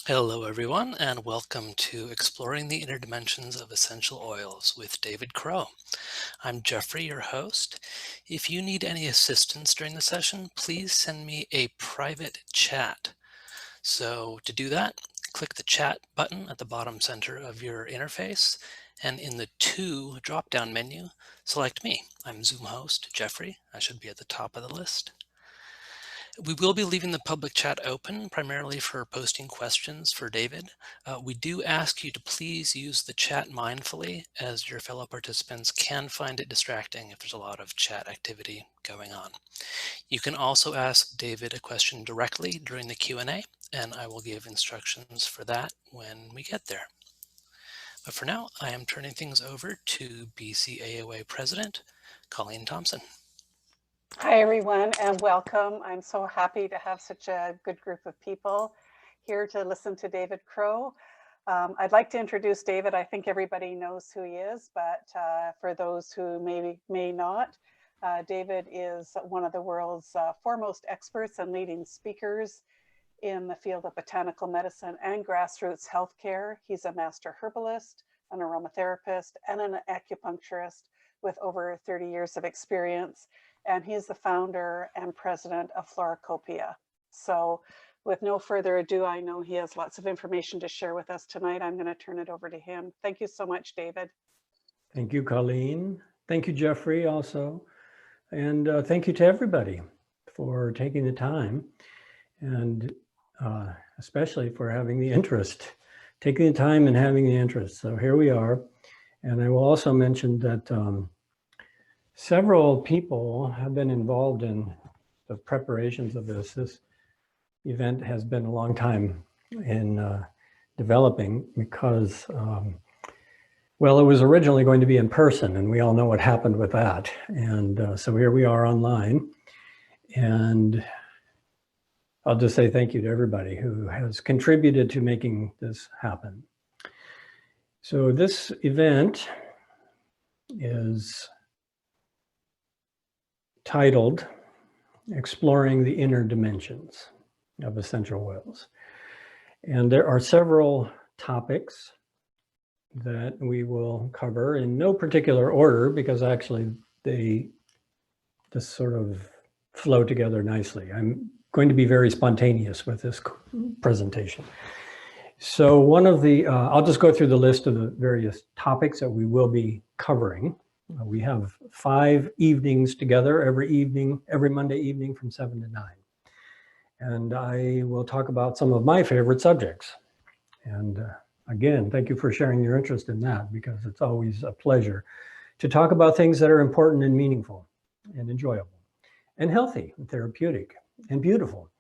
Hello, everyone, and welcome to Exploring the Inner Dimensions of Essential Oils with David Crow. I'm Jeffrey, your host. If you need any assistance during the session, please send me a private chat. So, to do that, click the chat button at the bottom center of your interface, and in the To drop down menu, select me. I'm Zoom host Jeffrey. I should be at the top of the list. We will be leaving the public chat open primarily for posting questions for David. We do ask you to please use the chat mindfully, as your fellow participants can find it distracting if there's a lot of chat activity going on. You can also ask David a question directly during the Q&A, and I will give instructions for that when we get there. But for now, I am turning things over to BCAOA President Colleen Thompson. Hi, everyone, and welcome. I'm so happy to have such a good group of people here to listen to David Crow. I'd like to introduce David. I think everybody knows who he is, but for those who may not, David is one of the world's foremost experts and leading speakers in the field of botanical medicine and grassroots healthcare. He's a master herbalist, an aromatherapist, and an acupuncturist with over 30 years of experience. And he's the founder and president of Floracopia. So with no further ado, I know he has lots of information to share with us tonight. I'm going to turn it over to him. Thank you so much, David. Thank you, Colleen. Thank you, Jeffrey, also. And thank you to everybody for taking the time and especially for having the interest, taking the time and having the interest. So here we are. And I will also mention that several people have been involved in the preparations of this. This event has been a long time in developing because, well, it was originally going to be in person, and we all know what happened with that. And so here we are online. And I'll just say thank you to everybody who has contributed to making this happen. So this event is titled Exploring the Inner Dimensions of Essential Oils. And there are several topics that we will cover in no particular order, because actually they just sort of flow together nicely. I'm going to be very spontaneous with this presentation. So one of the, I'll just go through the list of the various topics that we will be covering. We have 5 evenings together every Monday evening from 7 to 9. And I will talk about some of my favorite subjects. And again, thank you for sharing your interest in that, because it's always a pleasure to talk about things that are important and meaningful and enjoyable and healthy and therapeutic and beautiful.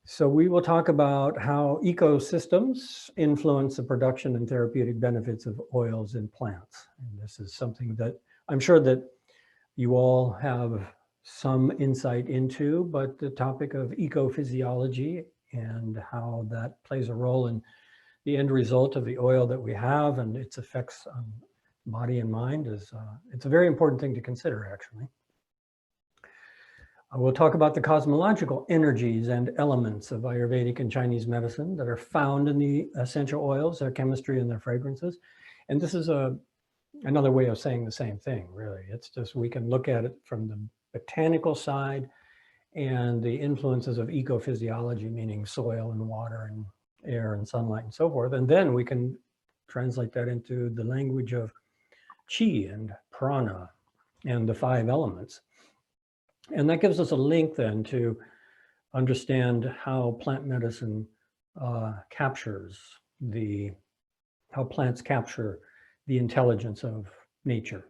So we will talk about how ecosystems influence the production and therapeutic benefits of oils in plants. And this is something that I'm sure that you all have some insight into, but the topic of ecophysiology and how that plays a role in the end result of the oil that we have and its effects on body and mind is, it's a very important thing to consider, actually. We'll talk about the cosmological energies and elements of Ayurvedic and Chinese medicine that are found in the essential oils, their chemistry and their fragrances. And this is another way of saying the same thing, really. It's just, we can look at it from the botanical side and the influences of ecophysiology, meaning soil and water and air and sunlight and so forth. And then we can translate that into the language of chi and prana and the 5 elements. And that gives us a link then to understand how plant medicine captures how plants capture the intelligence of nature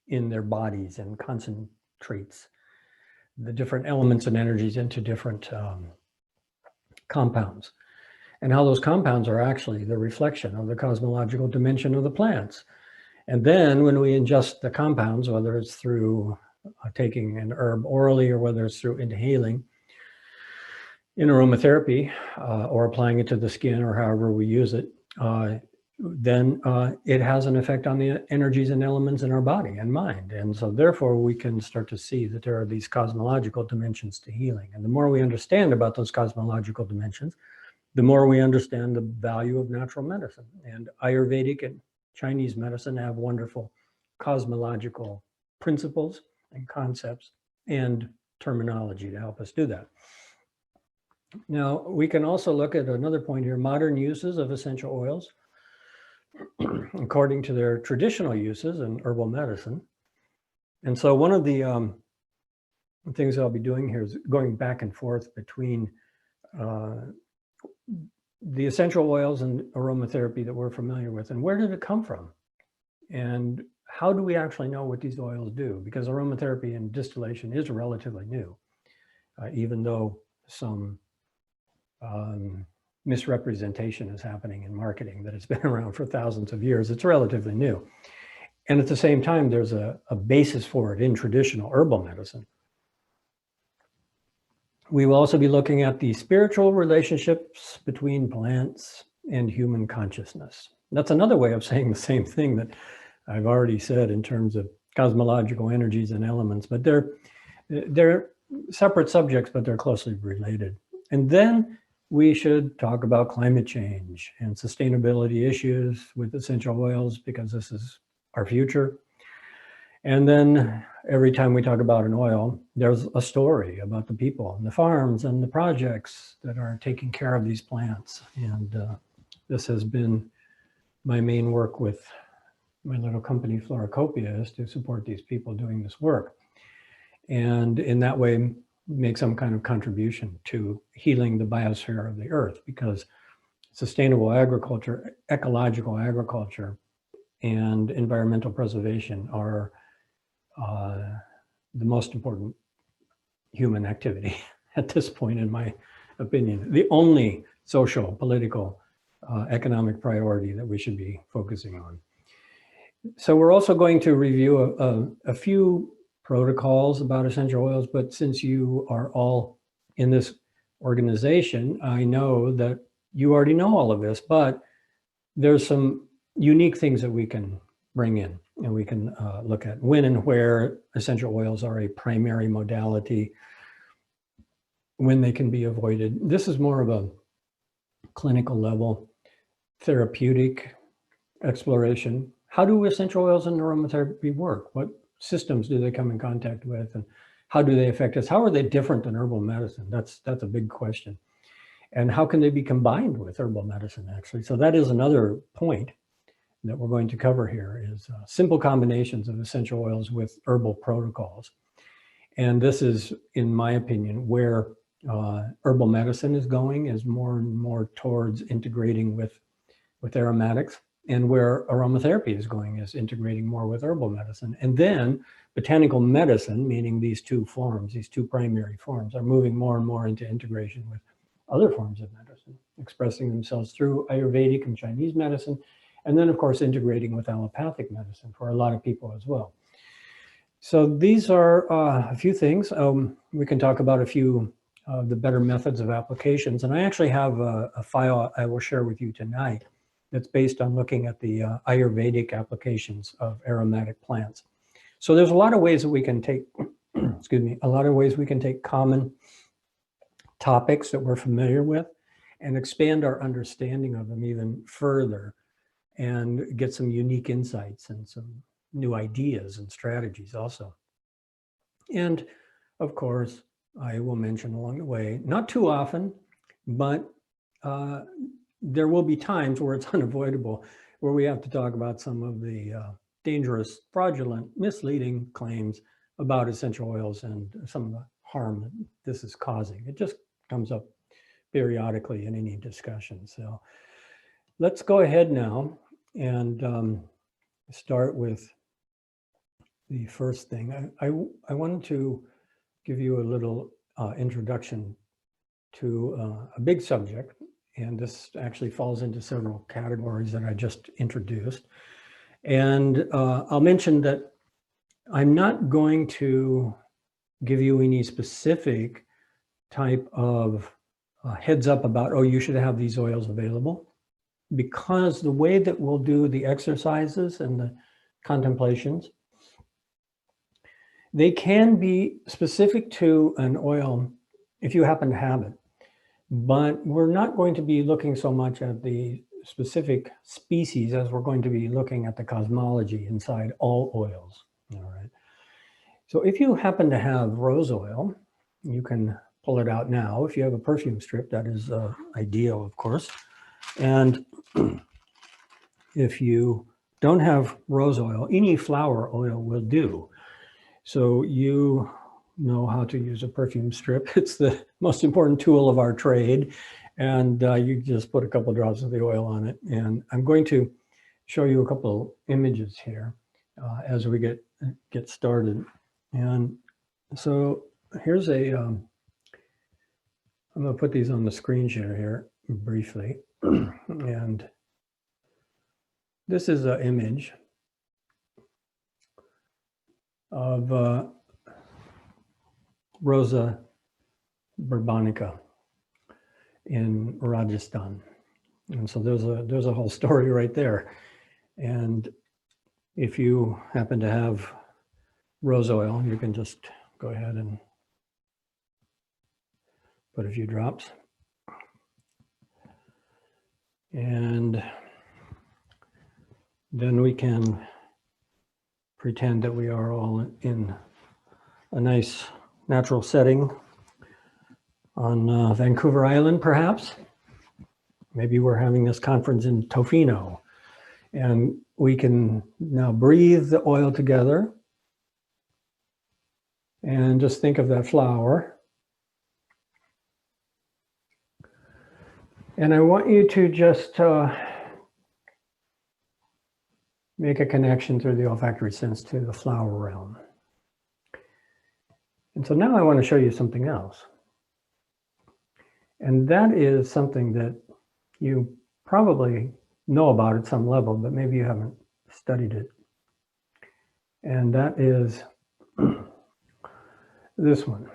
in their bodies and concentrates the different elements and energies into different compounds, and how those compounds are actually the reflection of the cosmological dimension of the plants. And then when we ingest the compounds, whether it's through taking an herb orally or whether it's through inhaling in aromatherapy or applying it to the skin or however we use it, then it has an effect on the energies and elements in our body and mind. And so therefore we can start to see that there are these cosmological dimensions to healing. And the more we understand about those cosmological dimensions, the more we understand the value of natural medicine. And Ayurvedic and Chinese medicine have wonderful cosmological principles and concepts and terminology to help us do that. Now, we can also look at another point here, modern uses of essential oils according to their traditional uses in herbal medicine. And so one of the things I'll be doing here is going back and forth between the essential oils and aromatherapy that we're familiar with, and where did it come from? And how do we actually know what these oils do? Because aromatherapy and distillation is relatively new, even though some misrepresentation is happening in marketing that it's been around for thousands of years. It's relatively new. And at the same time, there's a basis for it in traditional herbal medicine. We will also be looking at the spiritual relationships between plants and human consciousness. That's another way of saying the same thing that I've already said in terms of cosmological energies and elements, but they're separate subjects, but they're closely related. And then we should talk about climate change and sustainability issues with essential oils, because this is our future. And then every time we talk about an oil, there's a story about the people and the farms and the projects that are taking care of these plants. And this has been my main work with my little company, Floracopia, is to support these people doing this work. And in that way, make some kind of contribution to healing the biosphere of the earth, because sustainable agriculture, ecological agriculture, and environmental preservation are the most important human activity at this point, in my opinion. The only social, political, economic priority that we should be focusing on. So we're also going to review a few protocols about essential oils, but since you are all in this organization, I know that you already know all of this, but there's some unique things that we can bring in, and we can look at when and where essential oils are a primary modality, when they can be avoided. This is more of a clinical level, therapeutic exploration. How do essential oils and aromatherapy work? What systems do they come in contact with, and how do they affect us? How are they different than herbal medicine? That's a big question. And how can they be combined with herbal medicine, actually? So that is another point that we're going to cover here, is simple combinations of essential oils with herbal protocols. And this is, in my opinion, where herbal medicine is going, is more and more towards integrating with aromatics, and where aromatherapy is going is integrating more with herbal medicine. And then botanical medicine, meaning these two forms, these two primary forms, are moving more and more into integration with other forms of medicine, expressing themselves through Ayurvedic and Chinese medicine, and then, of course, integrating with allopathic medicine for a lot of people as well. So these are a few things. We can talk about a few of the better methods of applications. And I actually have a file I will share with you tonight that's based on looking at the Ayurvedic applications of aromatic plants. So there's a lot of ways that we can take, excuse me, a lot of ways we can take common topics that we're familiar with and expand our understanding of them even further, and get some unique insights and some new ideas and strategies also. And of course, I will mention along the way, not too often, but there will be times where it's unavoidable, where we have to talk about some of the dangerous, fraudulent, misleading claims about essential oils and some of the harm that this is causing. It just comes up periodically in any discussion. So let's go ahead now and start with the first thing. I wanted to give you a little introduction to a big subject, and this actually falls into several categories that I just introduced. And I'll mention that I'm not going to give you any specific type of heads up about, oh, you should have these oils available, because the way that we'll do the exercises and the contemplations, they can be specific to an oil if you happen to have it. but we're not going to be looking so much at the specific species as we're going to be looking at the cosmology inside all oils. All right. So if you happen to have rose oil, you can pull it out now. If you have a perfume strip, that is ideal, of course. And if you don't have rose oil, any flower oil will do. So you know how to use a perfume strip. It's the most important tool of our trade. And you just put a couple drops of the oil on it. And I'm going to show you a couple images here as we get started. And so here's I'm going to put these on the screen share here briefly. And this is an image of Rosa bourbonica in Rajasthan. And so there's a whole story right there. And if you happen to have rose oil, you can just go ahead and put a few drops. And then we can pretend that we are all in a nice natural setting on Vancouver Island, perhaps. Maybe we're having this conference in Tofino, and we can now breathe the oil together and just think of that flower. And I want you to just make a connection through the olfactory sense to the flower realm. And so now I want to show you something else. And that is something that you probably know about at some level, but maybe you haven't studied it. And that is this one.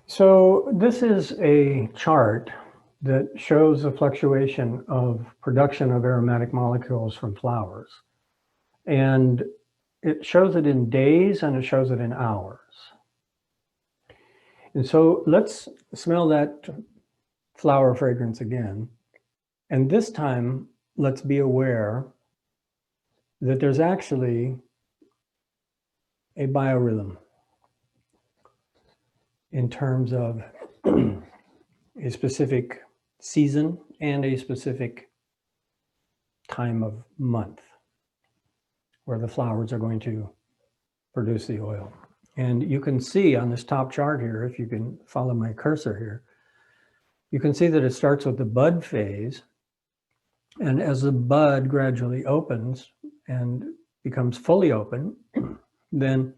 So this is a chart that shows the fluctuation of production of aromatic molecules from flowers. And it shows it in days and it shows it in hours. And so let's smell that flower fragrance again. And this time, let's be aware that there's actually a biorhythm in terms of a specific season and a specific time of month where the flowers are going to produce the oil. And you can see on this top chart here, if you can follow my cursor here, you can see that it starts with the bud phase. And as the bud gradually opens and becomes fully open, then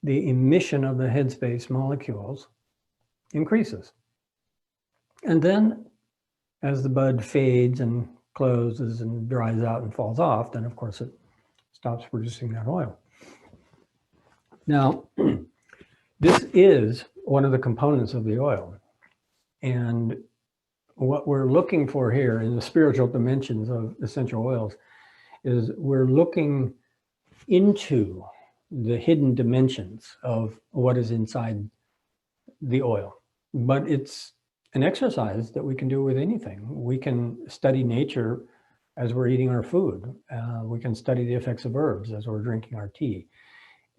the emission of the headspace molecules increases. And then as the bud fades and closes and dries out and falls off, then of course it stops producing that oil. Now, this is one of the components of the oil. And what we're looking for here in the spiritual dimensions of essential oils is we're looking into the hidden dimensions of what is inside the oil. But it's an exercise that we can do with anything. We can study nature as we're eating our food. We can study the effects of herbs as we're drinking our tea.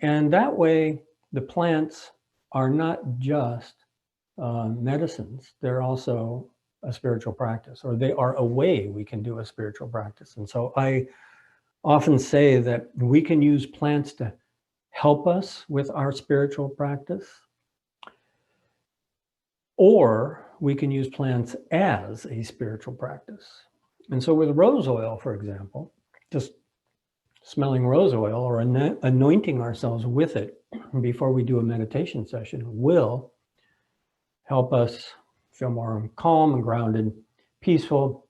And that way, the plants are not just medicines, they're also a spiritual practice, or they are a way we can do a spiritual practice. And so I often say that we can use plants to help us with our spiritual practice, or we can use plants as a spiritual practice. And so with rose oil, for example, just smelling rose oil or anointing ourselves with it before we do a meditation session will help us feel more calm and grounded, peaceful,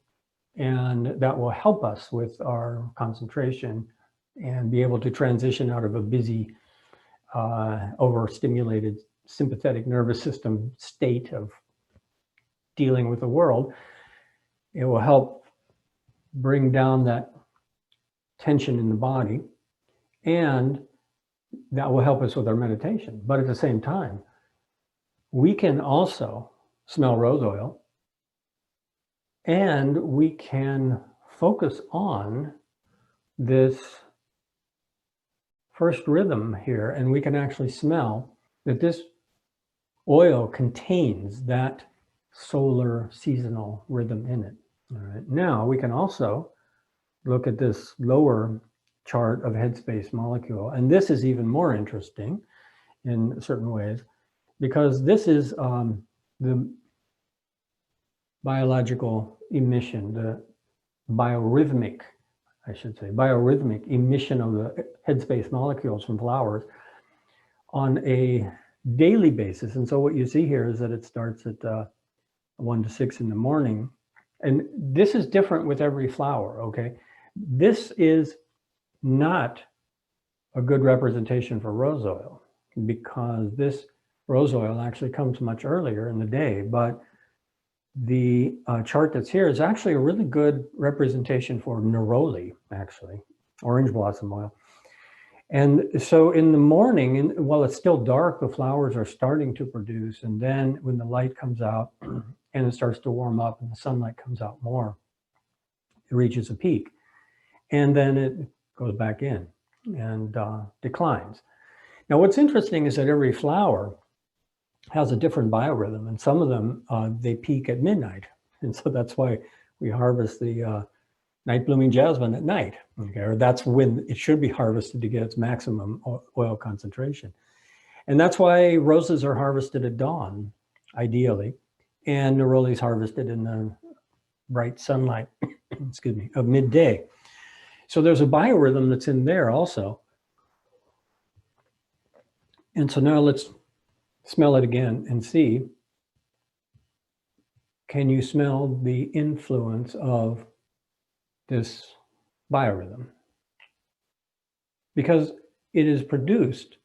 and that will help us with our concentration and be able to transition out of a busy, overstimulated sympathetic nervous system state of dealing with the world. It will help bring down that tension in the body, and that will help us with our meditation. But at the same time, we can also smell rose oil, and we can focus on this first rhythm here, and we can actually smell that this oil contains that solar seasonal rhythm in it. All right. Now we can also look at this lower chart of headspace molecule, and this is even more interesting in certain ways, because this is the biological emission, the biorhythmic, I should say, biorhythmic emission of the headspace molecules from flowers on a daily basis. And so what you see here is that it starts at 1 to 6 in the morning. And this is different with every flower, okay? This is not a good representation for rose oil, because this rose oil actually comes much earlier in the day, but the chart that's here is actually a really good representation for neroli, actually, orange blossom oil. And so in the morning, while it's still dark, the flowers are starting to produce. And then when the light comes out and it starts to warm up and the sunlight comes out more, it reaches a peak. And then it goes back in and declines. Now, what's interesting is that every flower has a different biorhythm, and some of them, they peak at midnight. And so that's why we harvest the night blooming jasmine at night, okay? Or that's when it should be harvested to get its maximum oil concentration. And that's why roses are harvested at dawn, ideally, and neroli is harvested in the bright sunlight, excuse me, of midday. So there's a biorhythm that's in there also. And so now let's smell it again and see, can you smell the influence of this biorhythm? Because it is produced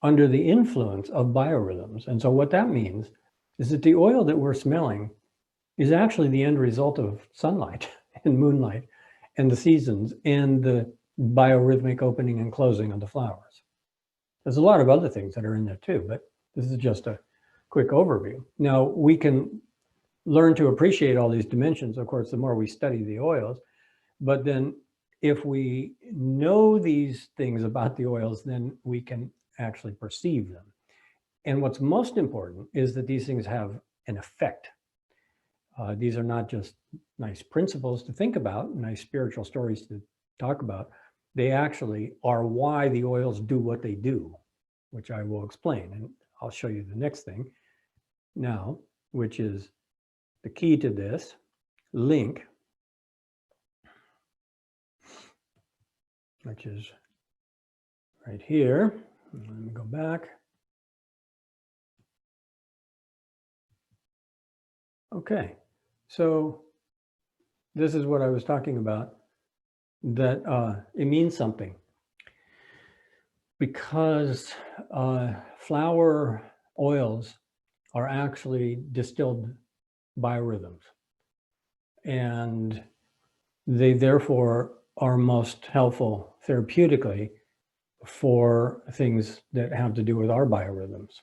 under the influence of biorhythms. And so what that means is that the oil that we're smelling is actually the end result of sunlight and moonlight and the seasons and the biorhythmic opening and closing of the flowers. There's a lot of other things that are in there too, but this is just a quick overview. Now, we can learn to appreciate all these dimensions, of course, the more we study the oils. But then if we know these things about the oils, then we can actually perceive them. And what's most important is that these things have an effect. These are not just nice principles to think about, nice spiritual stories to talk about. They actually are why the oils do what they do, which I will explain. And I'll show you the next thing now, which is the key to this link, which is right here. Let me go back. Okay, so this is what I was talking about, that it means something, because flower oils are actually distilled biorhythms, and they therefore are most helpful therapeutically for things that have to do with our biorhythms.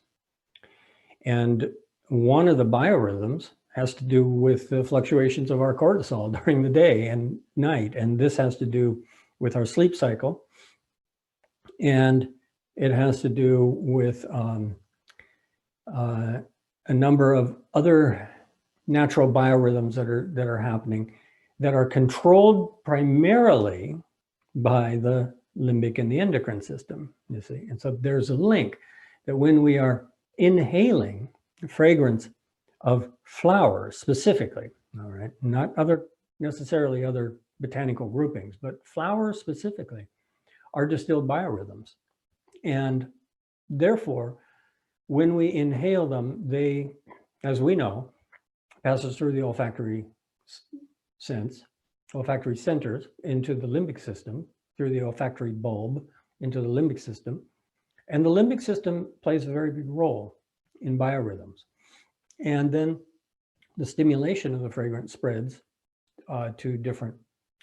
And one of the biorhythms has to do with the fluctuations of our cortisol during the day and night. And this has to do with our sleep cycle. And it has to do with a number of other natural biorhythms that are happening, that are controlled primarily by the limbic and the endocrine system, you see. And so there's a link that when we are inhaling fragrance of flowers specifically, all right, not necessarily other botanical groupings, but flowers specifically are distilled biorhythms. And therefore, when we inhale them, they, as we know, passes through the olfactory centers into the limbic system, through the olfactory bulb into the limbic system. And the limbic system plays a very big role in biorhythms. And then the stimulation of the fragrance spreads to different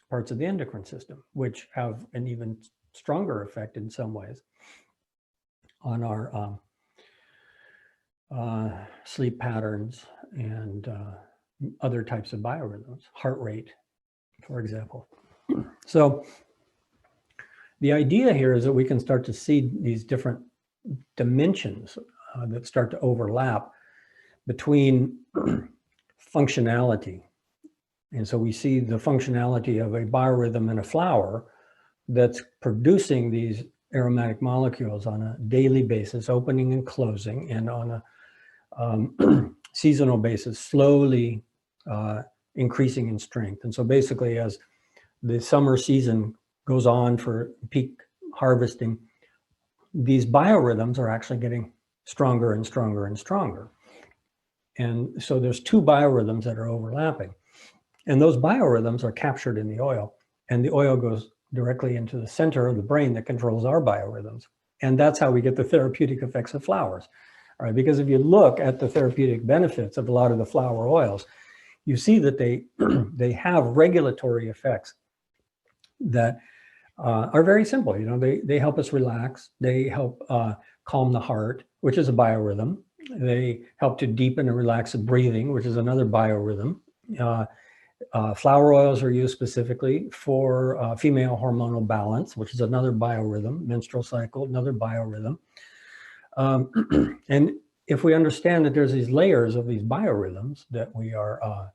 parts of the endocrine system, which have an even stronger effect in some ways on our sleep patterns, and other types of biorhythms, heart rate, for example. So the idea here is that we can start to see these different dimensions that start to overlap between functionality. And so we see the functionality of a biorhythm in a flower that's producing these aromatic molecules on a daily basis, opening and closing, and on a seasonal basis, slowly increasing in strength. And so basically, as the summer season goes on for peak harvesting, these biorhythms are actually getting stronger and stronger and stronger. And so there's two biorhythms that are overlapping. And those biorhythms are captured in the oil, and the oil goes directly into the center of the brain that controls our biorhythms. And that's how we get the therapeutic effects of flowers. All right, because if you look at the therapeutic benefits of a lot of the flower oils, you see that they have regulatory effects that are very simple. You know, they help us relax. They help calm the heart, which is a biorhythm. They help to deepen and relax the breathing, which is another biorhythm. Flower oils are used specifically for female hormonal balance, which is another biorhythm. Menstrual cycle, another biorhythm. And if we understand that there's these layers of these biorhythms that we are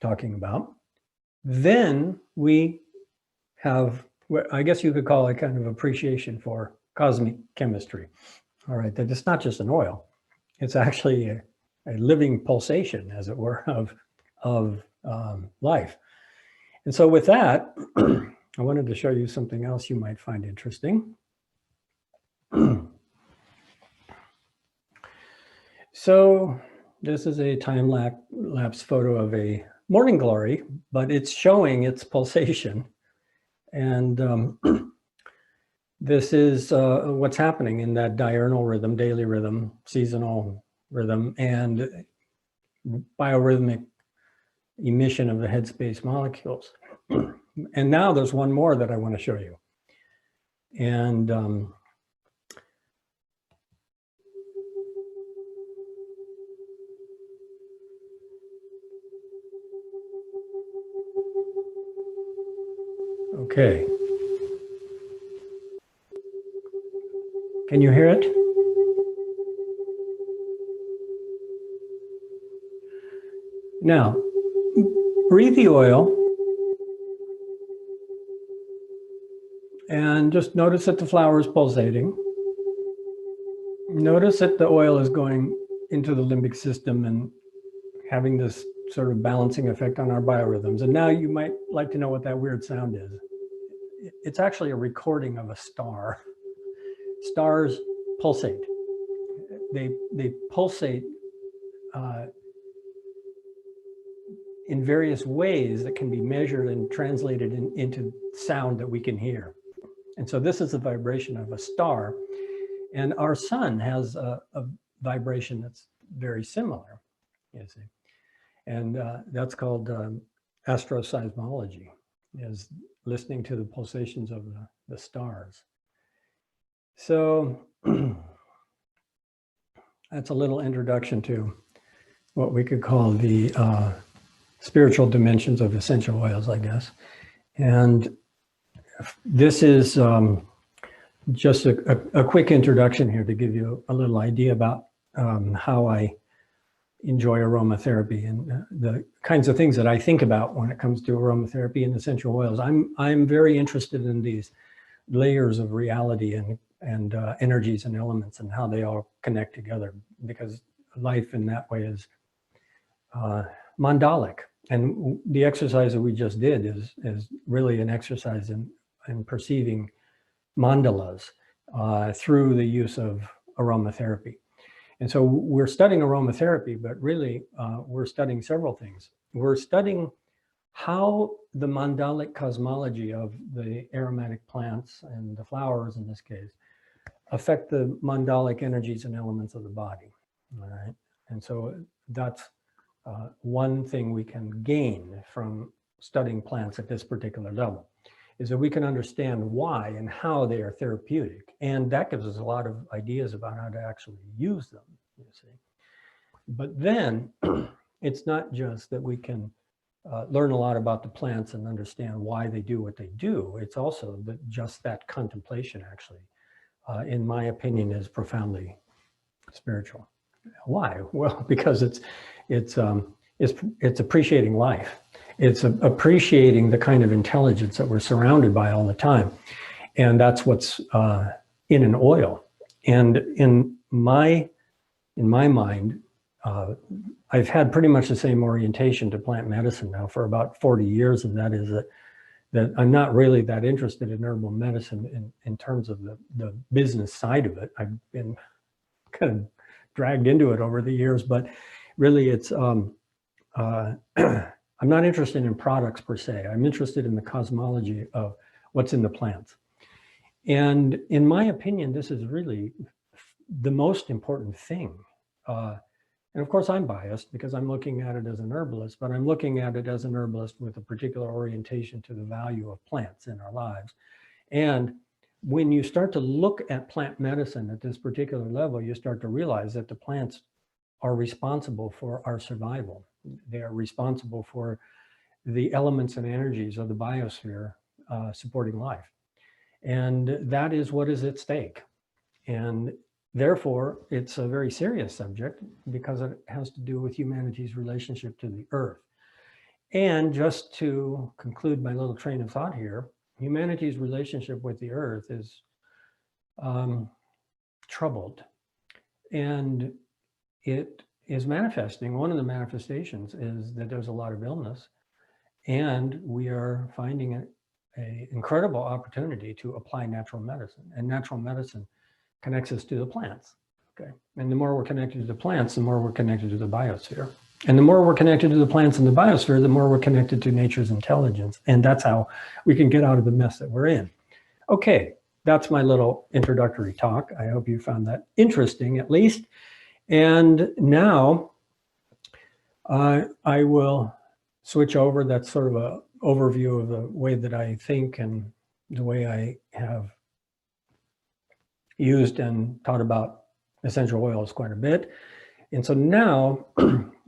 talking about, then we have what I guess you could call a kind of appreciation for cosmic chemistry. All right, that it's not just an oil; it's actually a living pulsation, as it were, of life. And so, with that, I wanted to show you something else you might find interesting. So this is a time-lapse photo of a morning glory, but it's showing its pulsation. And this is what's happening in that diurnal rhythm, daily rhythm, seasonal rhythm, and biorhythmic emission of the headspace molecules. And now there's one more that I want to show you. And okay. Can you hear it? Now, breathe the oil and just notice that the flower is pulsating. Notice that the oil is going into the limbic system and having this sort of balancing effect on our biorhythms. And now you might like to know what that weird sound is. It's actually a recording of a star. Stars pulsate. They pulsate in various ways that can be measured and translated into sound that we can hear. And so this is the vibration of a star. And our sun has a vibration that's very similar, you see. And that's called astroseismology, is listening to the pulsations of the stars. So that's a little introduction to what we could call the spiritual dimensions of essential oils, I guess. And this is just a quick introduction here to give you a little idea about how I enjoy aromatherapy and the kinds of things that I think about when it comes to aromatherapy and essential oils. I'm very interested in these layers of reality and energies and elements and how they all connect together, because life in that way is mandalic. And the exercise that we just did is really an exercise in perceiving mandalas through the use of aromatherapy. And so we're studying aromatherapy, but really we're studying several things. We're studying how the mandalic cosmology of the aromatic plants and the flowers in this case affect the mandalic energies and elements of the body. All right. And so that's one thing we can gain from studying plants at this particular level. is that we can understand why and how they are therapeutic. And that gives us a lot of ideas about how to actually use them, you see. But then it's not just that we can learn a lot about the plants and understand why they do what they do. It's also that just that contemplation actually, in my opinion, is profoundly spiritual. Why? Well, because it's appreciating life. It's appreciating the kind of intelligence that we're surrounded by all the time. And that's what's in an oil. And in my mind, I've had pretty much the same orientation to plant medicine now for about 40 years. And that is that I'm not really that interested in herbal medicine in terms of the business side of it. I've been kind of dragged into it over the years, but really it's, I'm not interested in products per se. I'm interested in the cosmology of what's in the plants. And in my opinion, this is really the most important thing. And of course I'm biased because I'm looking at it as an herbalist, but I'm looking at it as an herbalist with a particular orientation to the value of plants in our lives. And when you start to look at plant medicine at this particular level, you start to realize that the plants are responsible for our survival. They are responsible for the elements and energies of the biosphere supporting life. And that is what is at stake. And therefore, it's a very serious subject because it has to do with humanity's relationship to the earth. And just to conclude my little train of thought here, humanity's relationship with the earth is troubled. And it is manifesting, one of the manifestations is that there's a lot of illness, and we are finding an incredible opportunity to apply natural medicine. And natural medicine connects us to the plants, okay? And the more we're connected to the plants, the more we're connected to the biosphere. And the more we're connected to the plants and the biosphere, the more we're connected to nature's intelligence. And that's how we can get out of the mess that we're in. Okay, that's my little introductory talk. I hope you found that interesting at least. And now I will switch over. That's sort of an overview of the way that I think and the way I have used and taught about essential oils quite a bit. And so now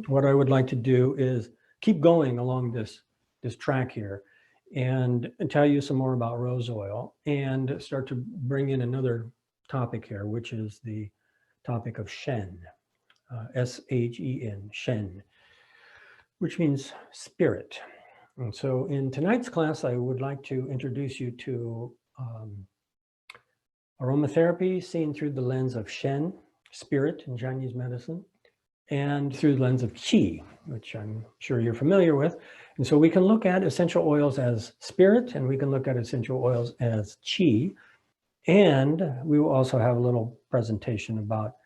what I would like to do is keep going along this track here and tell you some more about rose oil and start to bring in another topic here, which is the topic of Shen, S-H-E-N, Shen, which means spirit. And so in tonight's class, I would like to introduce you to aromatherapy seen through the lens of Shen, spirit in Chinese medicine, and through the lens of Qi, which I'm sure you're familiar with. And so we can look at essential oils as spirit, and we can look at essential oils as Qi. And we will also have a little presentation about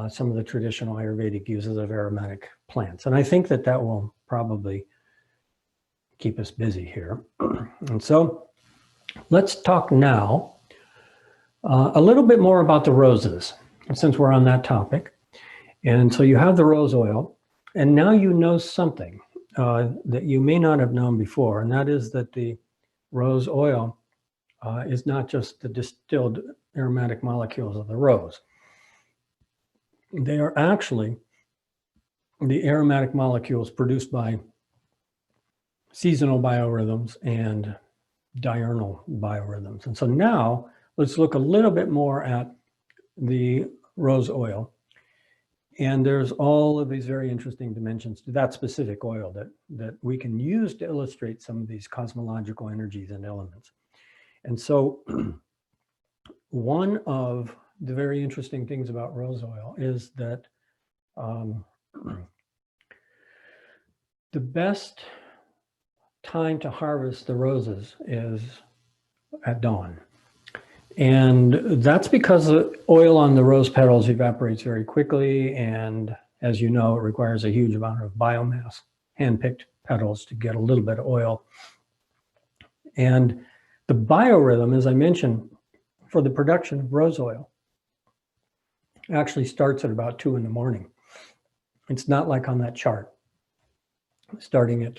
some of the traditional Ayurvedic uses of aromatic plants. And I think that that will probably keep us busy here. And so let's talk now a little bit more about the roses, since we're on that topic. And so you have the rose oil, and now you know something that you may not have known before, and that is that the rose oil is not just the distilled aromatic molecules of the rose. They are actually the aromatic molecules produced by seasonal biorhythms and diurnal biorhythms. And so now let's look a little bit more at the rose oil. And there's all of these very interesting dimensions to that specific oil that we can use to illustrate some of these cosmological energies and elements. And so one of the very interesting things about rose oil is that the best time to harvest the roses is at dawn. And that's because the oil on the rose petals evaporates very quickly. And as you know, it requires a huge amount of biomass, hand-picked petals to get a little bit of oil. And the biorhythm, as I mentioned, for the production of rose oil actually starts at about 2 in the morning. It's not like on that chart, starting at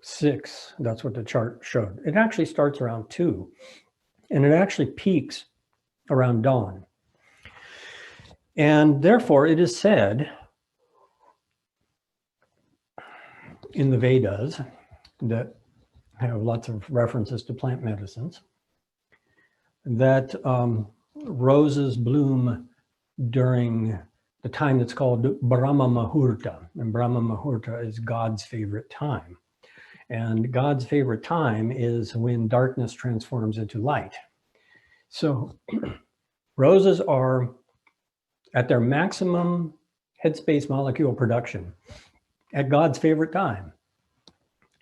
6. That's what the chart showed. It actually starts around 2, and it actually peaks around dawn. And therefore, it is said in the Vedas that have lots of references to plant medicines that roses bloom during the time that's called Brahma Muhurta. And Brahma Muhurta is God's favorite time. And God's favorite time is when darkness transforms into light. So roses are at their maximum headspace molecule production at God's favorite time.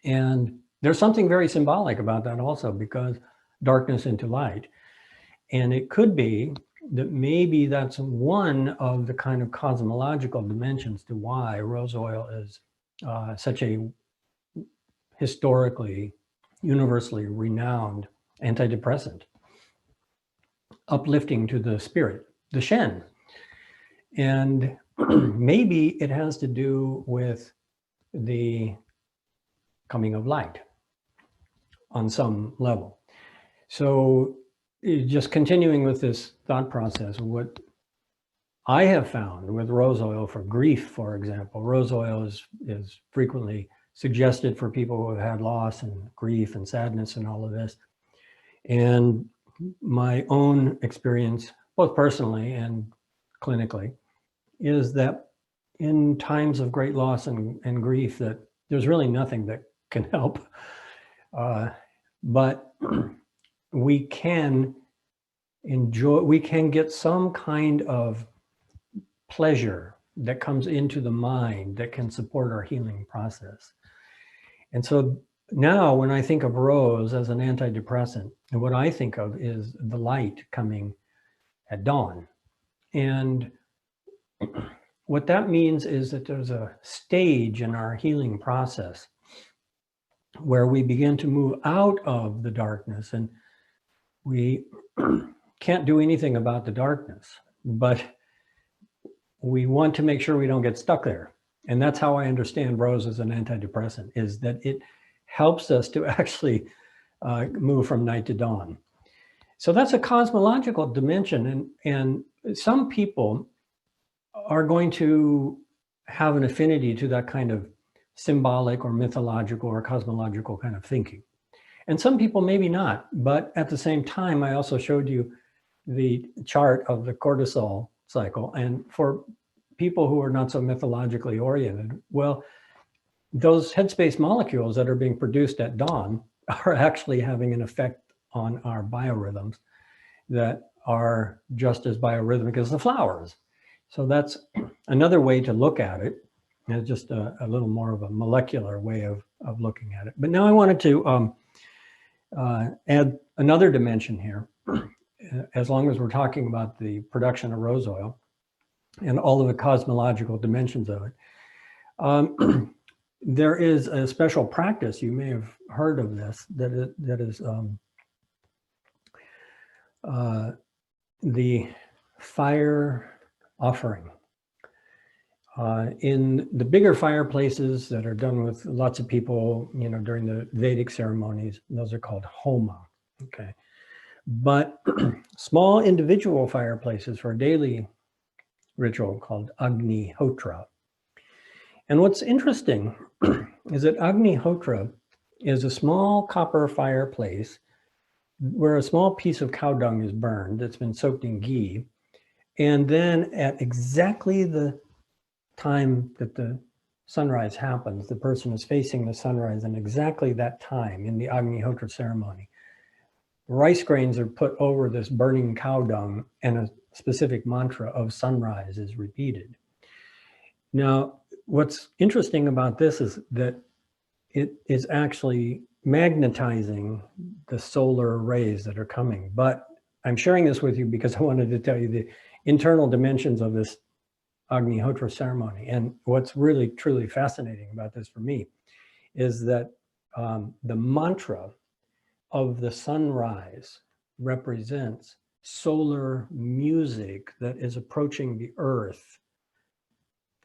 And there's something very symbolic about that also, because darkness into light. And it could be that maybe that's one of the kind of cosmological dimensions to why rose oil is such a historically, universally renowned antidepressant, uplifting to the spirit, the Shen. And maybe it has to do with the coming of light on some level. So just continuing with this thought process, what I have found with rose oil for grief, for example, rose oil is frequently suggested for people who have had loss and grief and sadness and all of this. And my own experience, both personally and clinically, is that in times of great loss and grief, that there's really nothing that can help. But we can enjoy, we can get some kind of pleasure that comes into the mind that can support our healing process. And so now when I think of rose as an antidepressant, and what I think of is the light coming at dawn. And what that means is that there's a stage in our healing process where we begin to move out of the darkness, and we can't do anything about the darkness, but we want to make sure we don't get stuck there. And that's how I understand rose as an antidepressant, is that it helps us to actually move from night to dawn. So that's a cosmological dimension. And some people are going to have an affinity to that kind of symbolic or mythological or cosmological kind of thinking. And some people maybe not, but at the same time, I also showed you the chart of the cortisol cycle. And for people who are not so mythologically oriented, well, those headspace molecules that are being produced at dawn are actually having an effect on our biorhythms that are just as biorhythmic as the flowers. So that's another way to look at it. It's just a little more of a molecular way of looking at it. But now I wanted to add another dimension here, as long as we're talking about the production of rose oil and all of the cosmological dimensions of it. There is a special practice, you may have heard of this, that is the fire offering. In the bigger fireplaces that are done with lots of people, you know, during the Vedic ceremonies, those are called homa, okay? But small individual fireplaces for a daily ritual called Agnihotra. And what's interesting is that Agnihotra is a small copper fireplace where a small piece of cow dung is burned that's been soaked in ghee. And then at exactly the time that the sunrise happens, the person is facing the sunrise, and exactly that time in the Agnihotra ceremony, rice grains are put over this burning cow dung and a specific mantra of sunrise is repeated. Now, what's interesting about this is that it is actually magnetizing the solar rays that are coming. But I'm sharing this with you because I wanted to tell you the internal dimensions of this Agnihotra ceremony. And what's really, truly fascinating about this for me is that the mantra of the sunrise represents solar music that is approaching the earth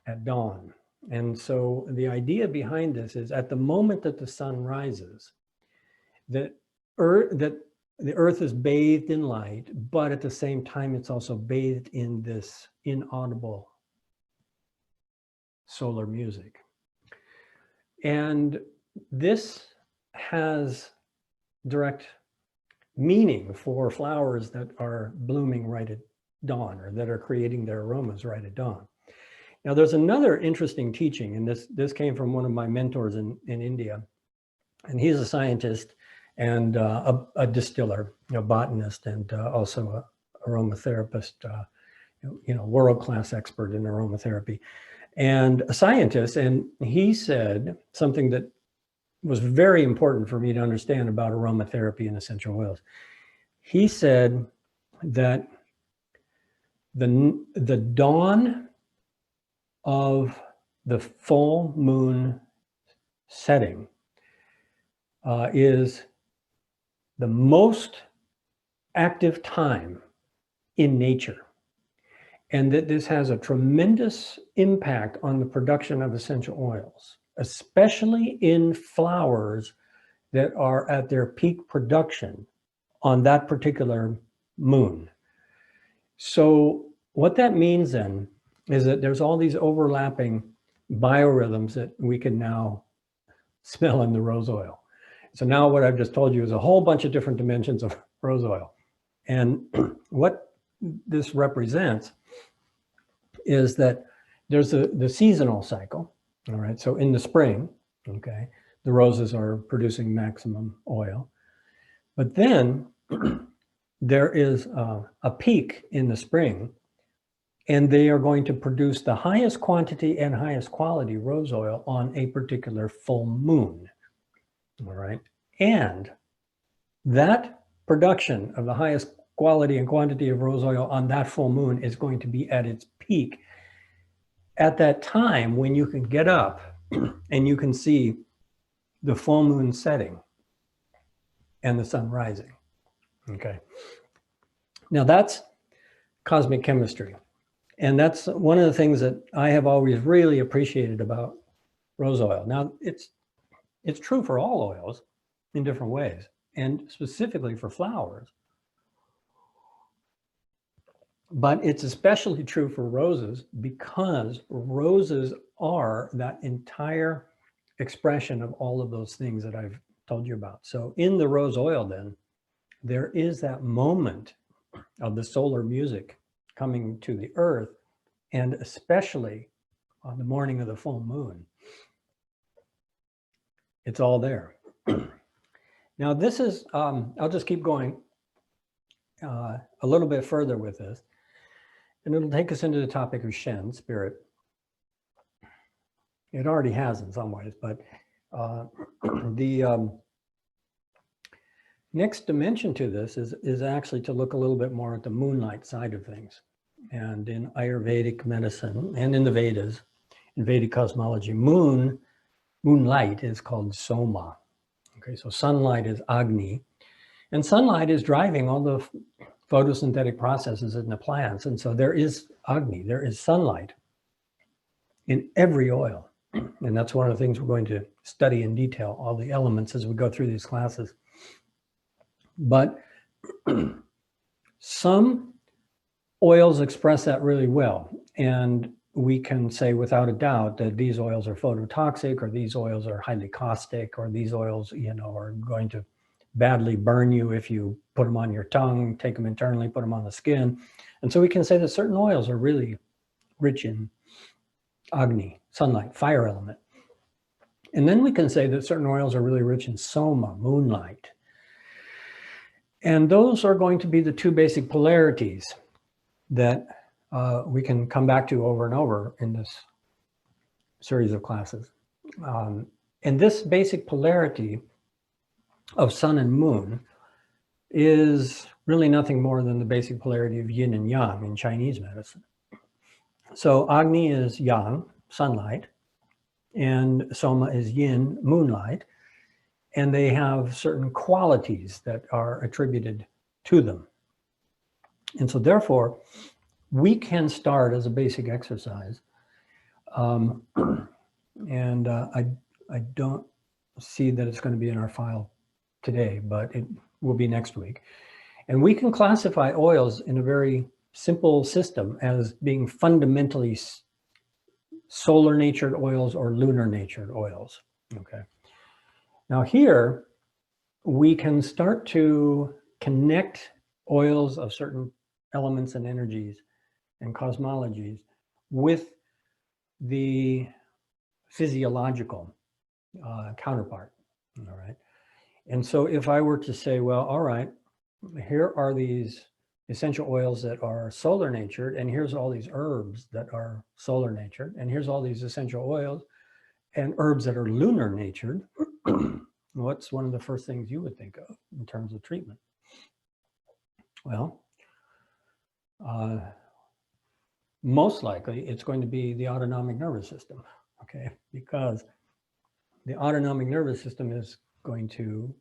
at dawn. And so the idea behind this is at the moment that the sun rises, that the earth is bathed in light, but at the same time, it's also bathed in this inaudible solar music. And this has direct meaning for flowers that are blooming right at dawn, or that are creating their aromas right at dawn. Now, there's another interesting teaching, and this came from one of my mentors in India, and he's a scientist and a distiller, botanist, and also a aromatherapist, world-class expert in aromatherapy, and a scientist. And he said something that was very important for me to understand about aromatherapy and essential oils. He said that the dawn of the full moon setting is the most active time in nature, and that this has a tremendous impact on the production of essential oils, especially in flowers that are at their peak production on that particular moon. So what that means then is that there's all these overlapping biorhythms that we can now smell in the rose oil. So now what I've just told you is a whole bunch of different dimensions of rose oil. And what this represents is that there's the seasonal cycle, all right? So in the spring, okay, the roses are producing maximum oil. But then there is a peak in the spring, and they are going to produce the highest quantity and highest quality rose oil on a particular full moon, all right? And that production of the highest quality and quantity of rose oil on that full moon is going to be at its peak at that time when you can get up and you can see the full moon setting and the sun rising, okay? Now that's cosmic chemistry. And that's one of the things that I have always really appreciated about rose oil. Now, it's true for all oils in different ways, and specifically for flowers. But it's especially true for roses, because roses are that entire expression of all of those things that I've told you about. So in the rose oil, then, there is that moment of the solar music coming to the earth, and especially on the morning of the full moon. It's all there. Now this is, I'll just keep going a little bit further with this, and it'll take us into the topic of Shen, spirit. It already has in some ways, but the next dimension to this is actually to look a little bit more at the moonlight side of things. And in Ayurvedic medicine and in the Vedas, in Vedic cosmology, moonlight is called Soma. Okay, so sunlight is Agni, and sunlight is driving all the photosynthetic processes in the plants. And so there is Agni, there is sunlight in every oil. And that's one of the things we're going to study in detail, all the elements as we go through these classes. But some oils express that really well. And we can say without a doubt that these oils are phototoxic, or these oils are highly caustic, or these oils, are going to badly burn you if you put them on your tongue, take them internally, put them on the skin. And so we can say that certain oils are really rich in Agni, sunlight, fire element. And then we can say that certain oils are really rich in Soma, moonlight. And those are going to be the two basic polarities that we can come back to over and over in this series of classes. And this basic polarity of sun and moon is really nothing more than the basic polarity of yin and yang in Chinese medicine. So Agni is yang, sunlight, and Soma is yin, moonlight, and they have certain qualities that are attributed to them. And so therefore, we can start as a basic exercise Um, and I don't see that it's going to be in our file today, but it will be next week. And we can classify oils in a very simple system as being fundamentally solar natured oils or lunar natured oils. Okay. Now here we can start to connect oils of certain elements and energies and cosmologies with the physiological counterpart. All right. And so if I were to say, well, all right, here are these essential oils that are solar natured, and here's all these herbs that are solar natured, and here's all these essential oils and herbs that are lunar natured, what's one of the first things you would think of in terms of treatment? Well, most likely it's going to be the autonomic nervous system, okay? Because the autonomic nervous system is going to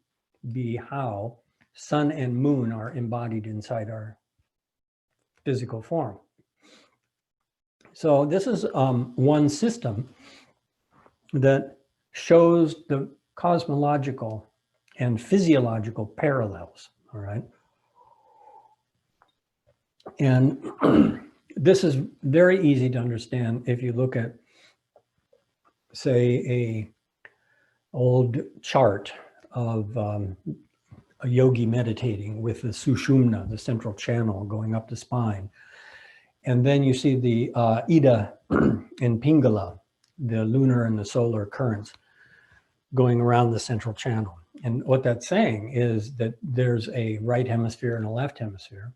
be how sun and moon are embodied inside our physical form. So this is one system that shows the cosmological and physiological parallels, all right? And this is very easy to understand if you look at, say, a old chart of a yogi meditating with the Sushumna, the central channel going up the spine. And then you see the Ida and Pingala, the lunar and the solar currents going around the central channel. And what that's saying is that there's a right hemisphere and a left hemisphere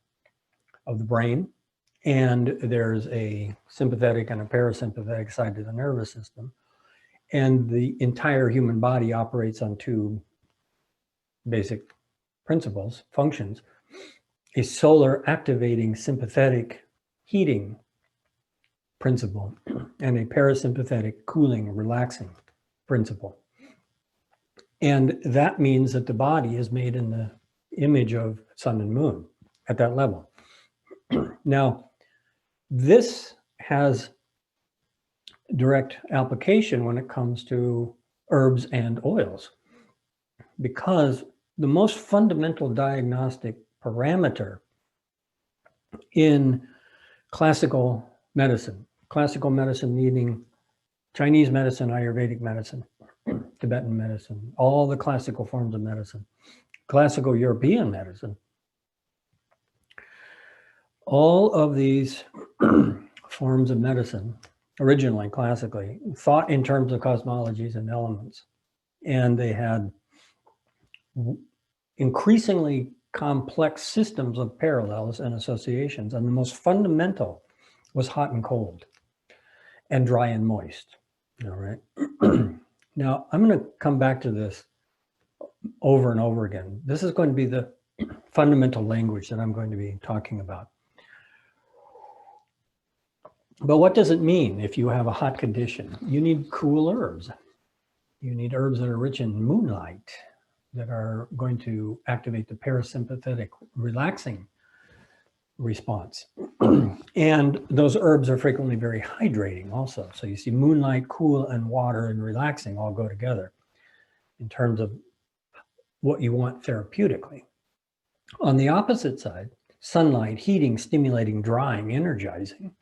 of the brain, and there's a sympathetic and a parasympathetic side to the nervous system. And the entire human body operates on two basic principles, functions: a solar activating sympathetic heating principle and a parasympathetic cooling, relaxing principle. And that means that the body is made in the image of sun and moon at that level. Now, this has direct application when it comes to herbs and oils, because the most fundamental diagnostic parameter in classical medicine meaning Chinese medicine, Ayurvedic medicine, Tibetan medicine, all the classical forms of medicine, classical European medicine, all of these forms of medicine, originally classically, thought in terms of cosmologies and elements. And they had increasingly complex systems of parallels and associations. And the most fundamental was hot and cold and dry and moist. All right. Now, I'm going to come back to this over and over again. This is going to be the fundamental language that I'm going to be talking about. But what does it mean if you have a hot condition? You need cool herbs. You need herbs that are rich in moonlight, that are going to activate the parasympathetic relaxing response. And those herbs are frequently very hydrating also. So you see moonlight, cool, and water and relaxing all go together in terms of what you want therapeutically. On the opposite side, sunlight, heating, stimulating, drying, energizing,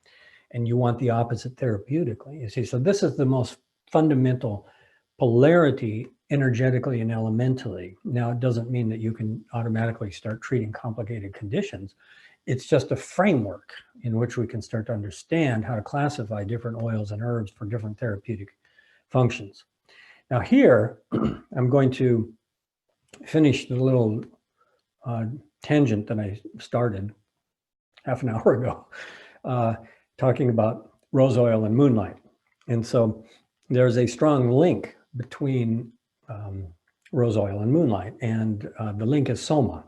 and you want the opposite therapeutically. You see, so this is the most fundamental polarity energetically and elementally. Now, it doesn't mean that you can automatically start treating complicated conditions. It's just a framework in which we can start to understand how to classify different oils and herbs for different therapeutic functions. Now here, I'm going to finish the little tangent that I started half an hour ago, talking about rose oil and moonlight. And so there's a strong link between rose oil and moonlight, and the link is soma.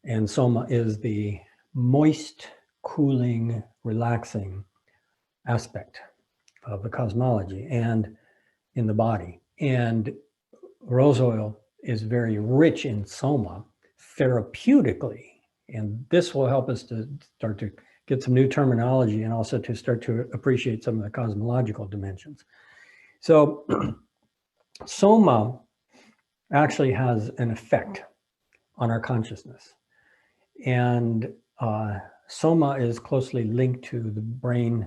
And soma is the moist, cooling, relaxing aspect of the cosmology and in the body. And rose oil is very rich in soma therapeutically. And this will help us to start to get some new terminology and also to start to appreciate some of the cosmological dimensions. So soma actually has an effect on our consciousness. And soma is closely linked to the brain,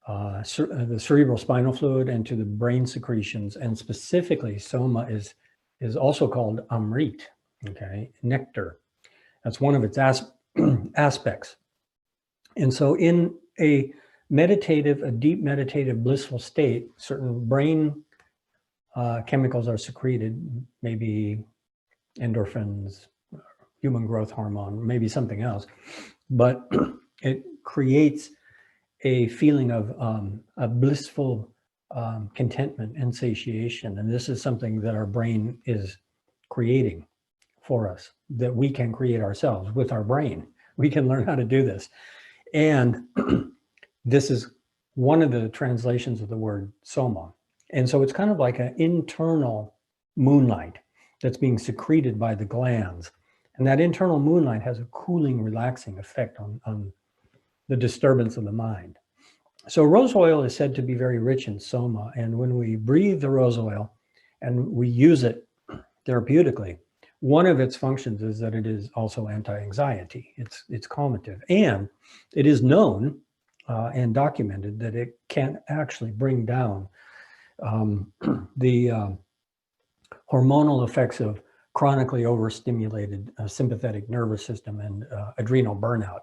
the cerebral spinal fluid, and to the brain secretions. And specifically, soma is also called amrit, okay, nectar. That's one of its aspects. And so in a deep meditative blissful state, certain brain chemicals are secreted, maybe endorphins, human growth hormone, maybe something else, but it creates a feeling of a blissful contentment and satiation. And this is something that our brain is creating for us, that we can create ourselves with our brain. We can learn how to do this. And this is one of the translations of the word soma. And so it's kind of like an internal moonlight that's being secreted by the glands. And that internal moonlight has a cooling, relaxing effect on the disturbance of the mind. So rose oil is said to be very rich in soma. And when we breathe the rose oil and we use it therapeutically, one of its functions is that it is also anti-anxiety. It's calmative. And it is known and documented that it can actually bring down the hormonal effects of chronically overstimulated sympathetic nervous system and adrenal burnout.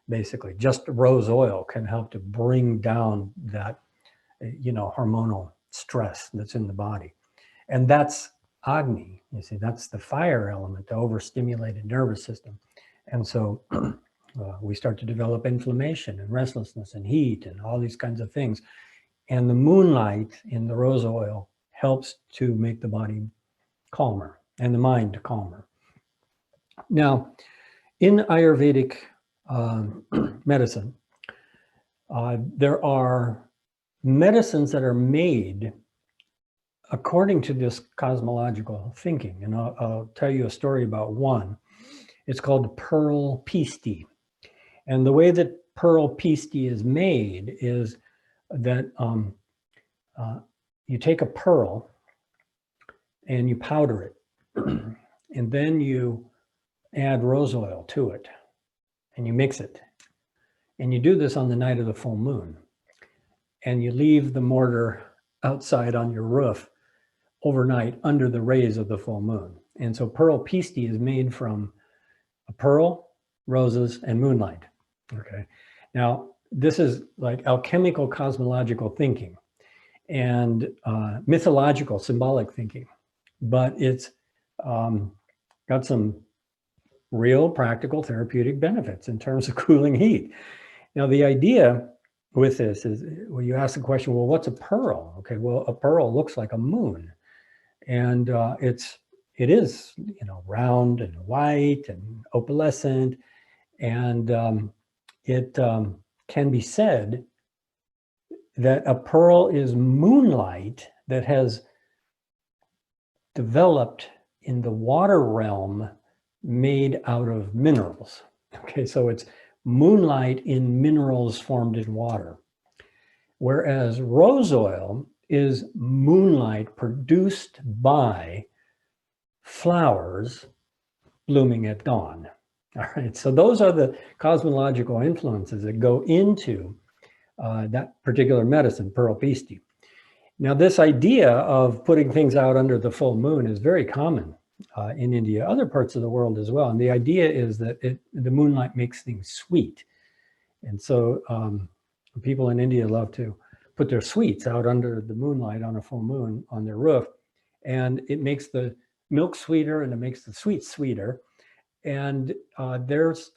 Basically, just rose oil can help to bring down that, hormonal stress that's in the body. And that's Agni, you see, that's the fire element, the overstimulated nervous system. And so we start to develop inflammation and restlessness and heat and all these kinds of things. And the moonlight in the rose oil helps to make the body calmer and the mind calmer. Now, in Ayurvedic medicine, there are medicines that are made according to this cosmological thinking. And I'll tell you a story about one. It's called pearl pisti. And the way that pearl pisti is made is that you take a pearl and you powder it. And then you add rose oil to it and you mix it. And you do this on the night of the full moon. And you leave the mortar outside on your roof overnight under the rays of the full moon. And so pearl pisti is made from a pearl, roses, and moonlight. Okay. Now, this is like alchemical cosmological thinking and mythological symbolic thinking, but it's got some real practical therapeutic benefits in terms of cooling heat. Now, the idea with this is, well, you ask the question, well, what's a pearl? Okay, well, a pearl looks like a moon. And it is, round and white and opalescent. And it can be said that a pearl is moonlight that has developed in the water realm made out of minerals. Okay, so it's moonlight in minerals formed in water. Whereas rose oil is moonlight produced by flowers blooming at dawn. All right, so those are the cosmological influences that go into that particular medicine, pearl pisti. Now, this idea of putting things out under the full moon is very common in India, other parts of the world as well. And the idea is that the moonlight makes things sweet. And so people in India love to put their sweets out under the moonlight on a full moon on their roof. And it makes the milk sweeter and it makes the sweets sweeter. And there's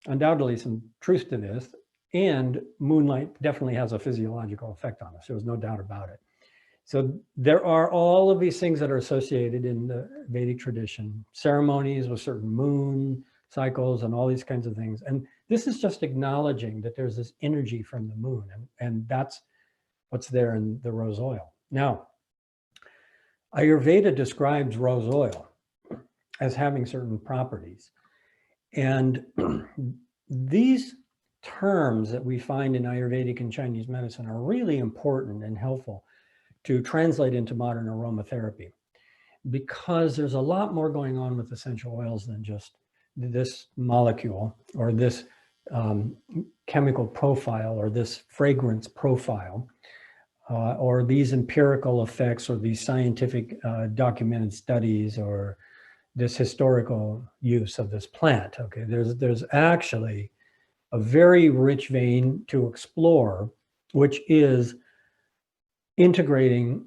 undoubtedly some truth to this. And moonlight definitely has a physiological effect on us. There's no doubt about it. So there are all of these things that are associated in the Vedic tradition, ceremonies with certain moon cycles and all these kinds of things. And this is just acknowledging that there's this energy from the moon, and that's what's there in the rose oil. Now, Ayurveda describes rose oil as having certain properties. And these terms that we find in Ayurvedic and Chinese medicine are really important and helpful to translate into modern aromatherapy, because there's a lot more going on with essential oils than just this molecule or this chemical profile or this fragrance profile or these empirical effects or these scientific documented studies or this historical use of this plant. Okay, there's actually a very rich vein to explore, which is integrating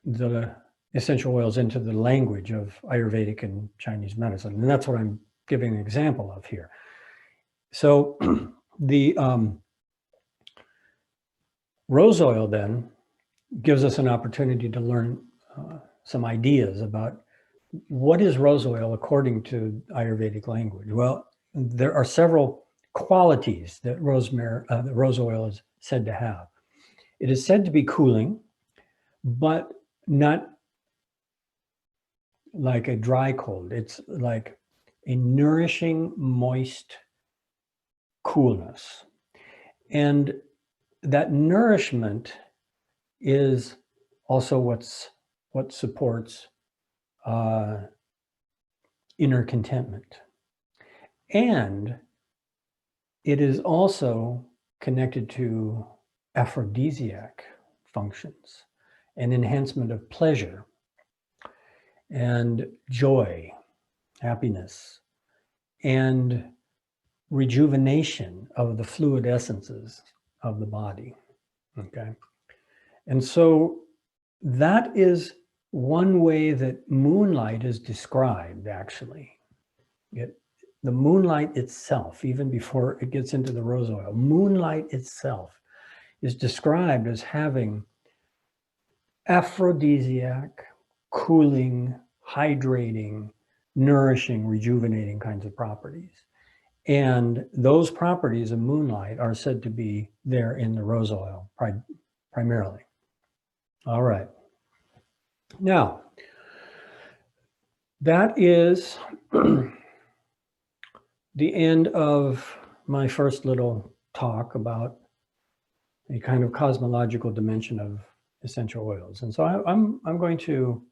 the essential oils into the language of Ayurvedic and Chinese medicine. And that's what I'm giving an example of here. So the rose oil then gives us an opportunity to learn some ideas about what is rose oil according to Ayurvedic language. Well, there are several qualities that rose oil is said to have. It is said to be cooling, but not like a dry cold. It's like a nourishing, moist coolness. And that nourishment is also what supports inner contentment. And it is also connected to aphrodisiac functions and enhancement of pleasure and joy, happiness, and rejuvenation of the fluid essences of the body. Okay. And so that is one way that moonlight is described, actually. The moonlight itself, even before it gets into the rose oil, moonlight itself is described as having aphrodisiac, cooling, hydrating, nourishing, rejuvenating kinds of properties. And those properties of moonlight are said to be there in the rose oil primarily. All right. Now, that is the end of my first little talk about a kind of cosmological dimension of essential oils. And so I'm going to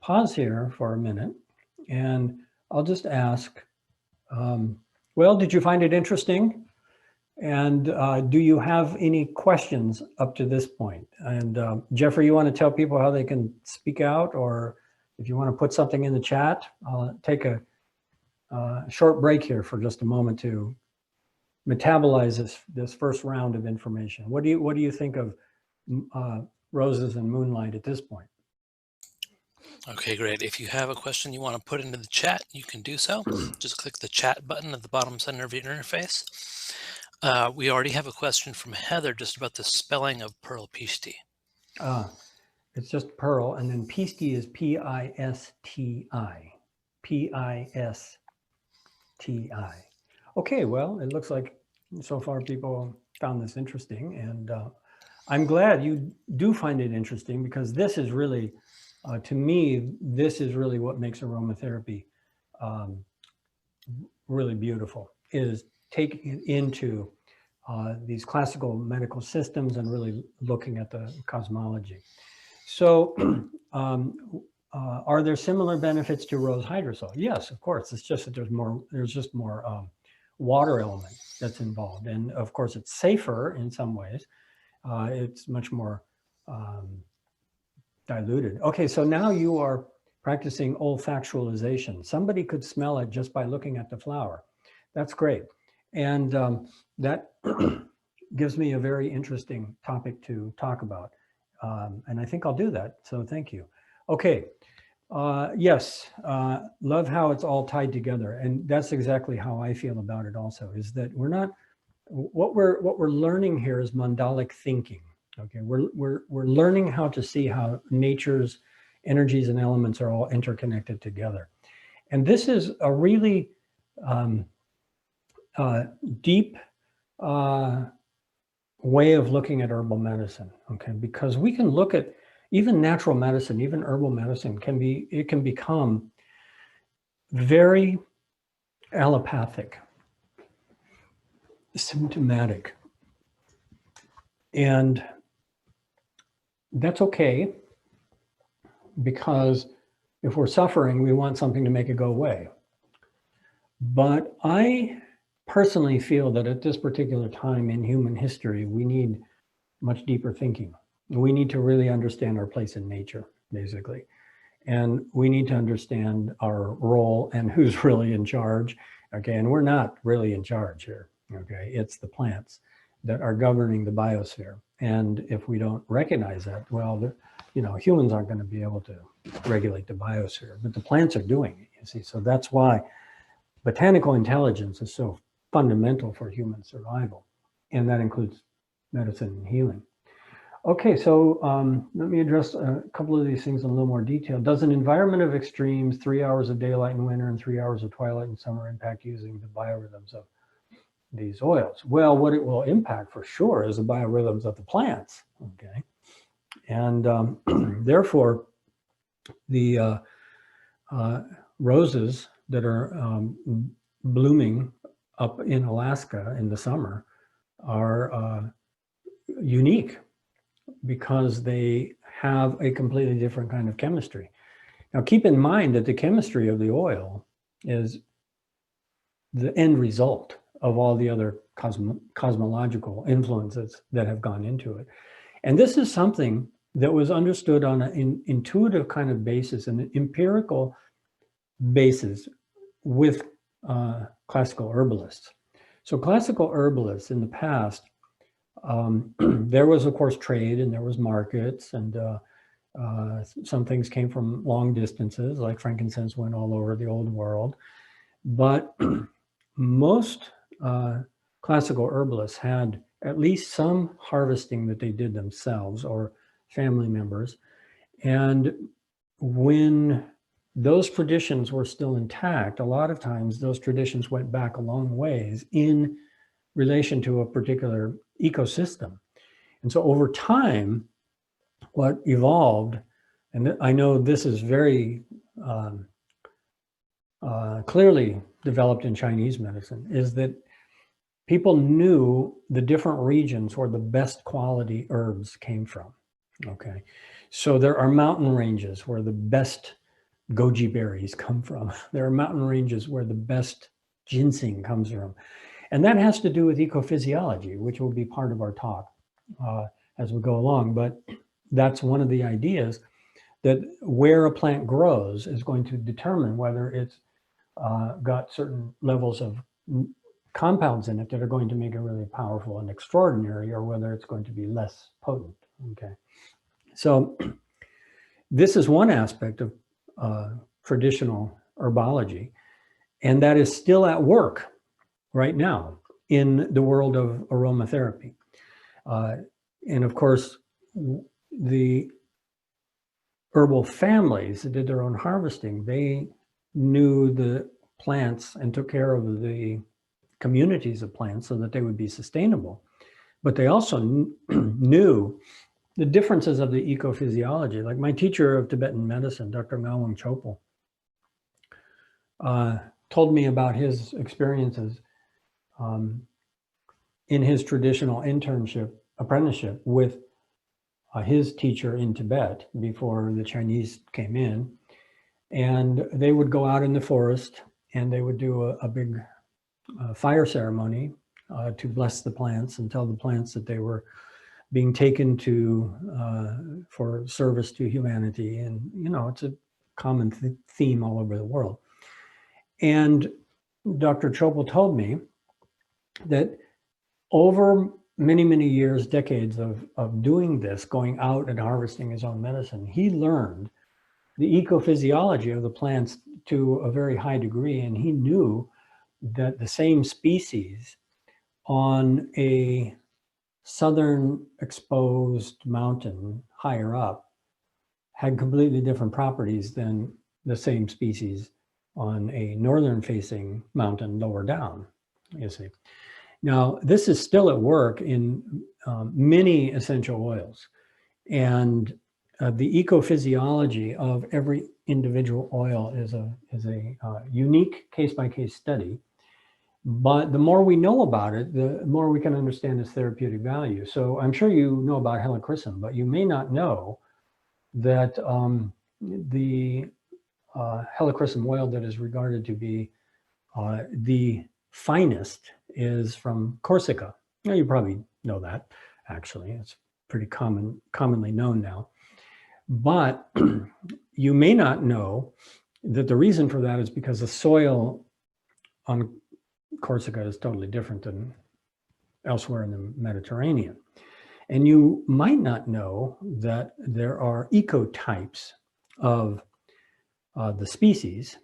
pause here for a minute, and I'll just ask, well, did you find it interesting? And do you have any questions up to this point? And Jeffrey, you want to tell people how they can speak out, or if you want to put something in the chat? I'll take a short break here for just a moment to metabolize this first round of information. What do you think of roses and moonlight at this point? Okay, great. If you have a question you want to put into the chat, you can do so. Just click the chat button at the bottom center of your interface. We already have a question from Heather just about the spelling of pearl pisti. It's just pearl, and then pisti is P-I-S-T-I. P-I-S-T-I. Okay, well, it looks like so far people found this interesting, and I'm glad you do find it interesting, because this is really, to me, this is really what makes aromatherapy really beautiful, is taking it into these classical medical systems and really looking at the cosmology. So are there similar benefits to rose hydrosol? Yes, of course. It's just that there's just more water element that's involved. And of course, it's safer in some ways. It's much more diluted. Okay, so now you are practicing olfactualization. Somebody could smell it just by looking at the flower. That's great. And that gives me a very interesting topic to talk about. And I think I'll do that. So thank you. Okay. Yes. Love how it's all tied together. And that's exactly how I feel about it also, is that we're not, what we're learning here is mandalic thinking. Okay. We're learning how to see how nature's energies and elements are all interconnected together. And this is a really deep way of looking at herbal medicine, okay? Because we can look at even natural medicine, even herbal medicine can become very allopathic. symptomatic. And that's okay, because if we're suffering, we want something to make it go away. But I personally feel that at this particular time in human history, we need much deeper thinking. We need to really understand our place in nature, basically. And we need to understand our role and who's really in charge. Okay, and we're not really in charge here. Okay, it's the plants that are governing the biosphere. And if we don't recognize that, well, humans aren't going to be able to regulate the biosphere, but the plants are doing it, you see. So that's why botanical intelligence is so fundamental for human survival. And that includes medicine and healing. Okay, so let me address a couple of these things in a little more detail. Does an environment of extremes, 3 hours of daylight in winter and 3 hours of twilight in summer, impact using the biorhythms of these oils? Well, what it will impact for sure is the biorhythms of the plants, okay? And therefore, the roses that are blooming up in Alaska in the summer are unique, because they have a completely different kind of chemistry. Now, keep in mind that the chemistry of the oil is the end result of all the other cosmological influences that have gone into it. And this is something that was understood on an intuitive kind of basis, an empirical basis with classical herbalists. So classical herbalists in the past, there was, of course, trade, and there was markets, and some things came from long distances, like frankincense went all over the old world. But most classical herbalists had at least some harvesting that they did themselves or family members. And when those traditions were still intact, a lot of times those traditions went back a long ways in relation to a particular ecosystem. And so over time, what evolved, and I know this is very clearly developed in Chinese medicine, is that people knew the different regions where the best quality herbs came from, okay? So there are mountain ranges where the best goji berries come from. There are mountain ranges where the best ginseng comes from. And that has to do with ecophysiology, which will be part of our talk as we go along. But that's one of the ideas, that where a plant grows is going to determine whether it's got certain levels of compounds in it that are going to make it really powerful and extraordinary, or whether it's going to be less potent, okay? So this is one aspect of traditional herbology, and that is still at work right now in the world of aromatherapy. And of course, the herbal families that did their own harvesting, they knew the plants and took care of the communities of plants so that they would be sustainable. But they also knew the differences of the ecophysiology. Like my teacher of Tibetan medicine, Dr. Ngawang Chopal, told me about his experiences in his traditional apprenticeship with his teacher in Tibet before the Chinese came in. And they would go out in the forest and they would do a big fire ceremony to bless the plants and tell the plants that they were being taken to for service to humanity. And, you know, it's a common theme all over the world. And Dr. Chopal told me that over many, many years, decades of doing this, going out and harvesting his own medicine, he learned the ecophysiology of the plants to a very high degree. And he knew that the same species on a southern exposed mountain higher up had completely different properties than the same species on a northern facing mountain lower down, you see. Now, this is still at work in many essential oils, and the ecophysiology of every individual oil is a unique case-by-case study. But the more we know about it, the more we can understand its therapeutic value. So I'm sure you know about helichrysum, but you may not know that the helichrysum oil that is regarded to be the finest is from Corsica. Now, you probably know that, actually. It's pretty commonly known now. But you may not know that the reason for that is because the soil on Corsica is totally different than elsewhere in the Mediterranean. And you might not know that there are ecotypes of the species.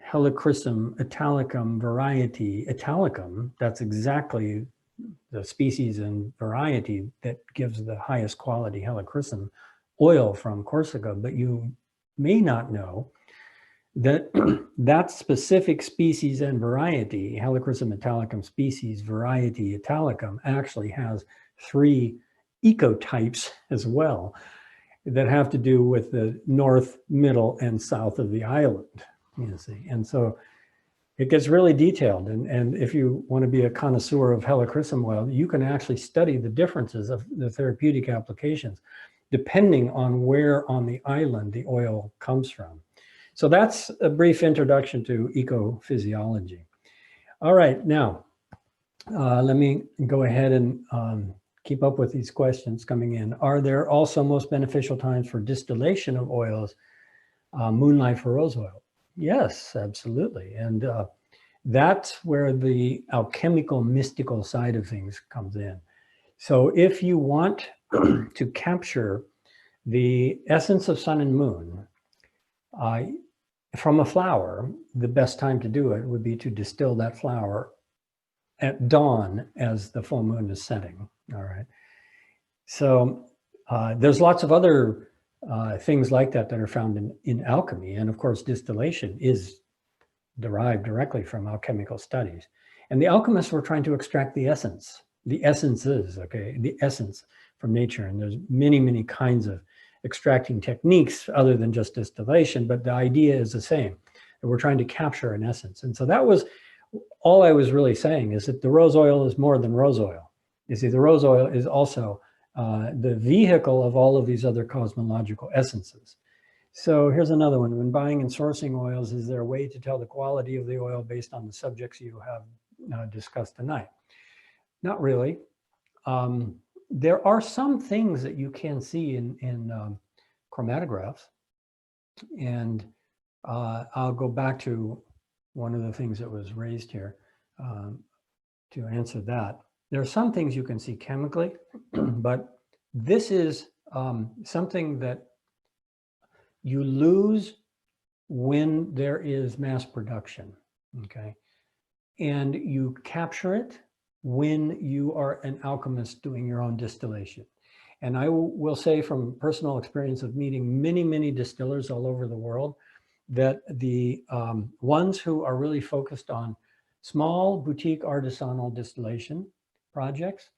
Helichrysum italicum variety italicum, that's exactly the species and variety that gives the highest quality helichrysum oil from Corsica. But you may not know that that specific species and variety, Helichrysum italicum species variety italicum, actually has 3 ecotypes as well that have to do with the north, middle, and south of the island, you see. And so it gets really detailed. And if you want to be a connoisseur of helichrysum oil, you can actually study the differences of the therapeutic applications depending on where on the island the oil comes from. So that's a brief introduction to ecophysiology. All right, now let me go ahead and keep up with these questions coming in. Are there also most beneficial times for distillation of oils, moonlight for rose oil? Yes, absolutely. And that's where the alchemical, mystical side of things comes in. So if you want to capture the essence of sun and moon from a flower, the best time to do it would be to distill that flower at dawn as the full moon is setting. All right. So there's lots of other things like that that are found in alchemy. And of course, distillation is derived directly from alchemical studies. And the alchemists were trying to extract the essence, the essences, okay, the essence from nature. And there's many, many kinds of extracting techniques other than just distillation, but the idea is the same, that we're trying to capture an essence. And so that was all I was really saying, is that the rose oil is more than rose oil. You see, the rose oil is also the vehicle of all of these other cosmological essences. So here's another one. When buying and sourcing oils, is there a way to tell the quality of the oil based on the subjects you have discussed tonight? Not really. There are some things that you can see in chromatographs. And I'll go back to one of the things that was raised here to answer that. There are some things you can see chemically, but this is something that you lose when there is mass production, okay? And you capture it when you are an alchemist doing your own distillation. And I will say from personal experience of meeting many, many distillers all over the world, that the ones who are really focused on small boutique artisanal distillation projects,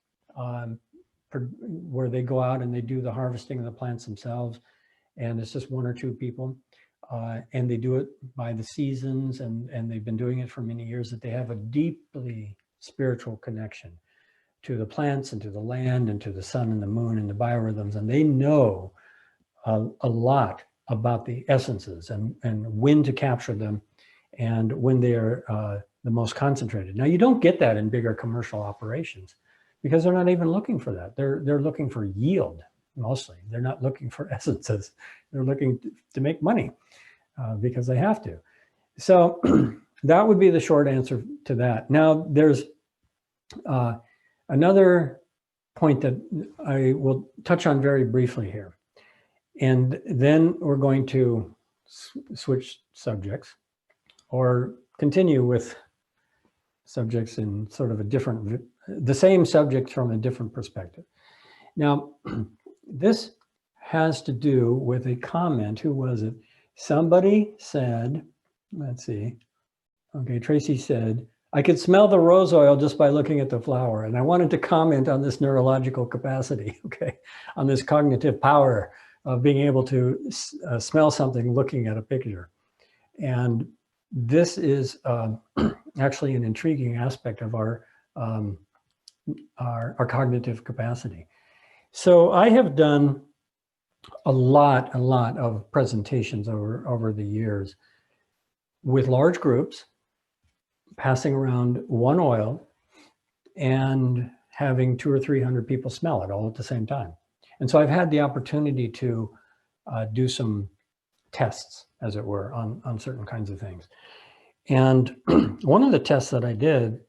where they go out and they do the harvesting of the plants themselves, and it's just 1 or 2 people, and they do it by the seasons, and they've been doing it for many years, that they have a deeply spiritual connection to the plants and to the land and to the sun and the moon and the biorhythms, and they know a lot about the essences and when to capture them and when they're the most concentrated. Now, you don't get that in bigger commercial operations because they're not even looking for that. They're looking for yield mostly. They're not looking for essences. They're looking to make money because they have to. So that would be the short answer to that. Now, there's another point that I will touch on very briefly here. And then we're going to switch subjects or continue with subjects in sort of a different, the same subject from a different perspective. Now, this has to do with a comment. Who was it? Somebody said, let's see. Okay, Tracy said, I could smell the rose oil just by looking at the flower. And I wanted to comment on this neurological capacity, okay, on this cognitive power of being able to smell something looking at a picture. And this is actually an intriguing aspect of our cognitive capacity. So I have done a lot of presentations over the years with large groups, passing around one oil and having 200 or 300 people smell it all at the same time. And so I've had the opportunity to do some tests, as it were, on certain kinds of things. And one of the tests that I did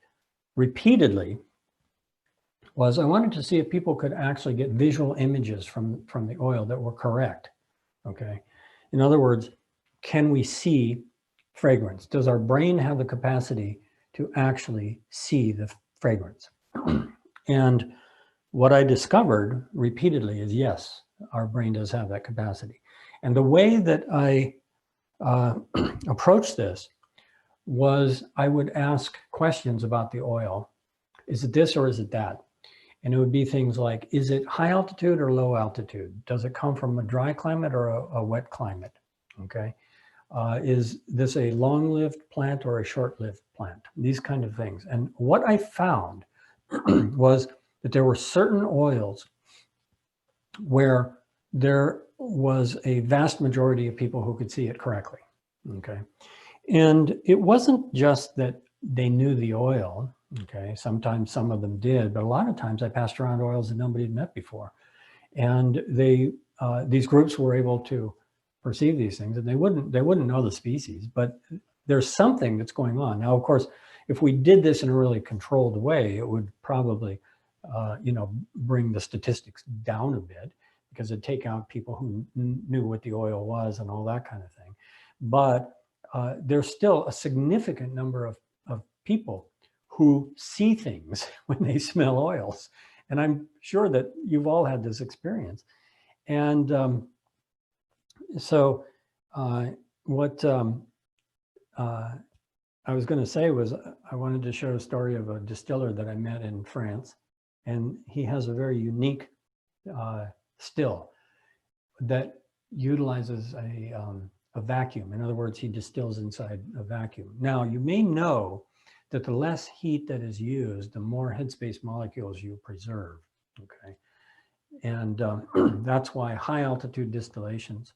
repeatedly was I wanted to see if people could actually get visual images from the oil that were correct, okay? In other words, can we see fragrance? Does our brain have the capacity to actually see the fragrance? And what I discovered repeatedly is yes, our brain does have that capacity. And the way that I approached this was I would ask questions about the oil. Is it this or is it that? And it would be things like, is it high altitude or low altitude? Does it come from a dry climate or a wet climate? Okay. Is this a long-lived plant or a short-lived plant? These kind of things. And what I found was that there were certain oils where there was a vast majority of people who could see it correctly. Okay. And it wasn't just that they knew the oil. Okay. Sometimes some of them did, but a lot of times I passed around oils that nobody had met before. And these groups were able to perceive these things, and they wouldn't know the species, but there's something that's going on. Now, of course, if we did this in a really controlled way, it would probably, bring the statistics down a bit, because it'd take out people who knew what the oil was and all that kind of thing. But there's still a significant number of people who see things when they smell oils. And I'm sure that you've all had this experience. And so what I was going to say was I wanted to share a story of a distiller that I met in France. And he has a very unique still that utilizes a vacuum. In other words, he distills inside a vacuum. Now, you may know that the less heat that is used, the more headspace molecules you preserve, okay? And that's why high altitude distillations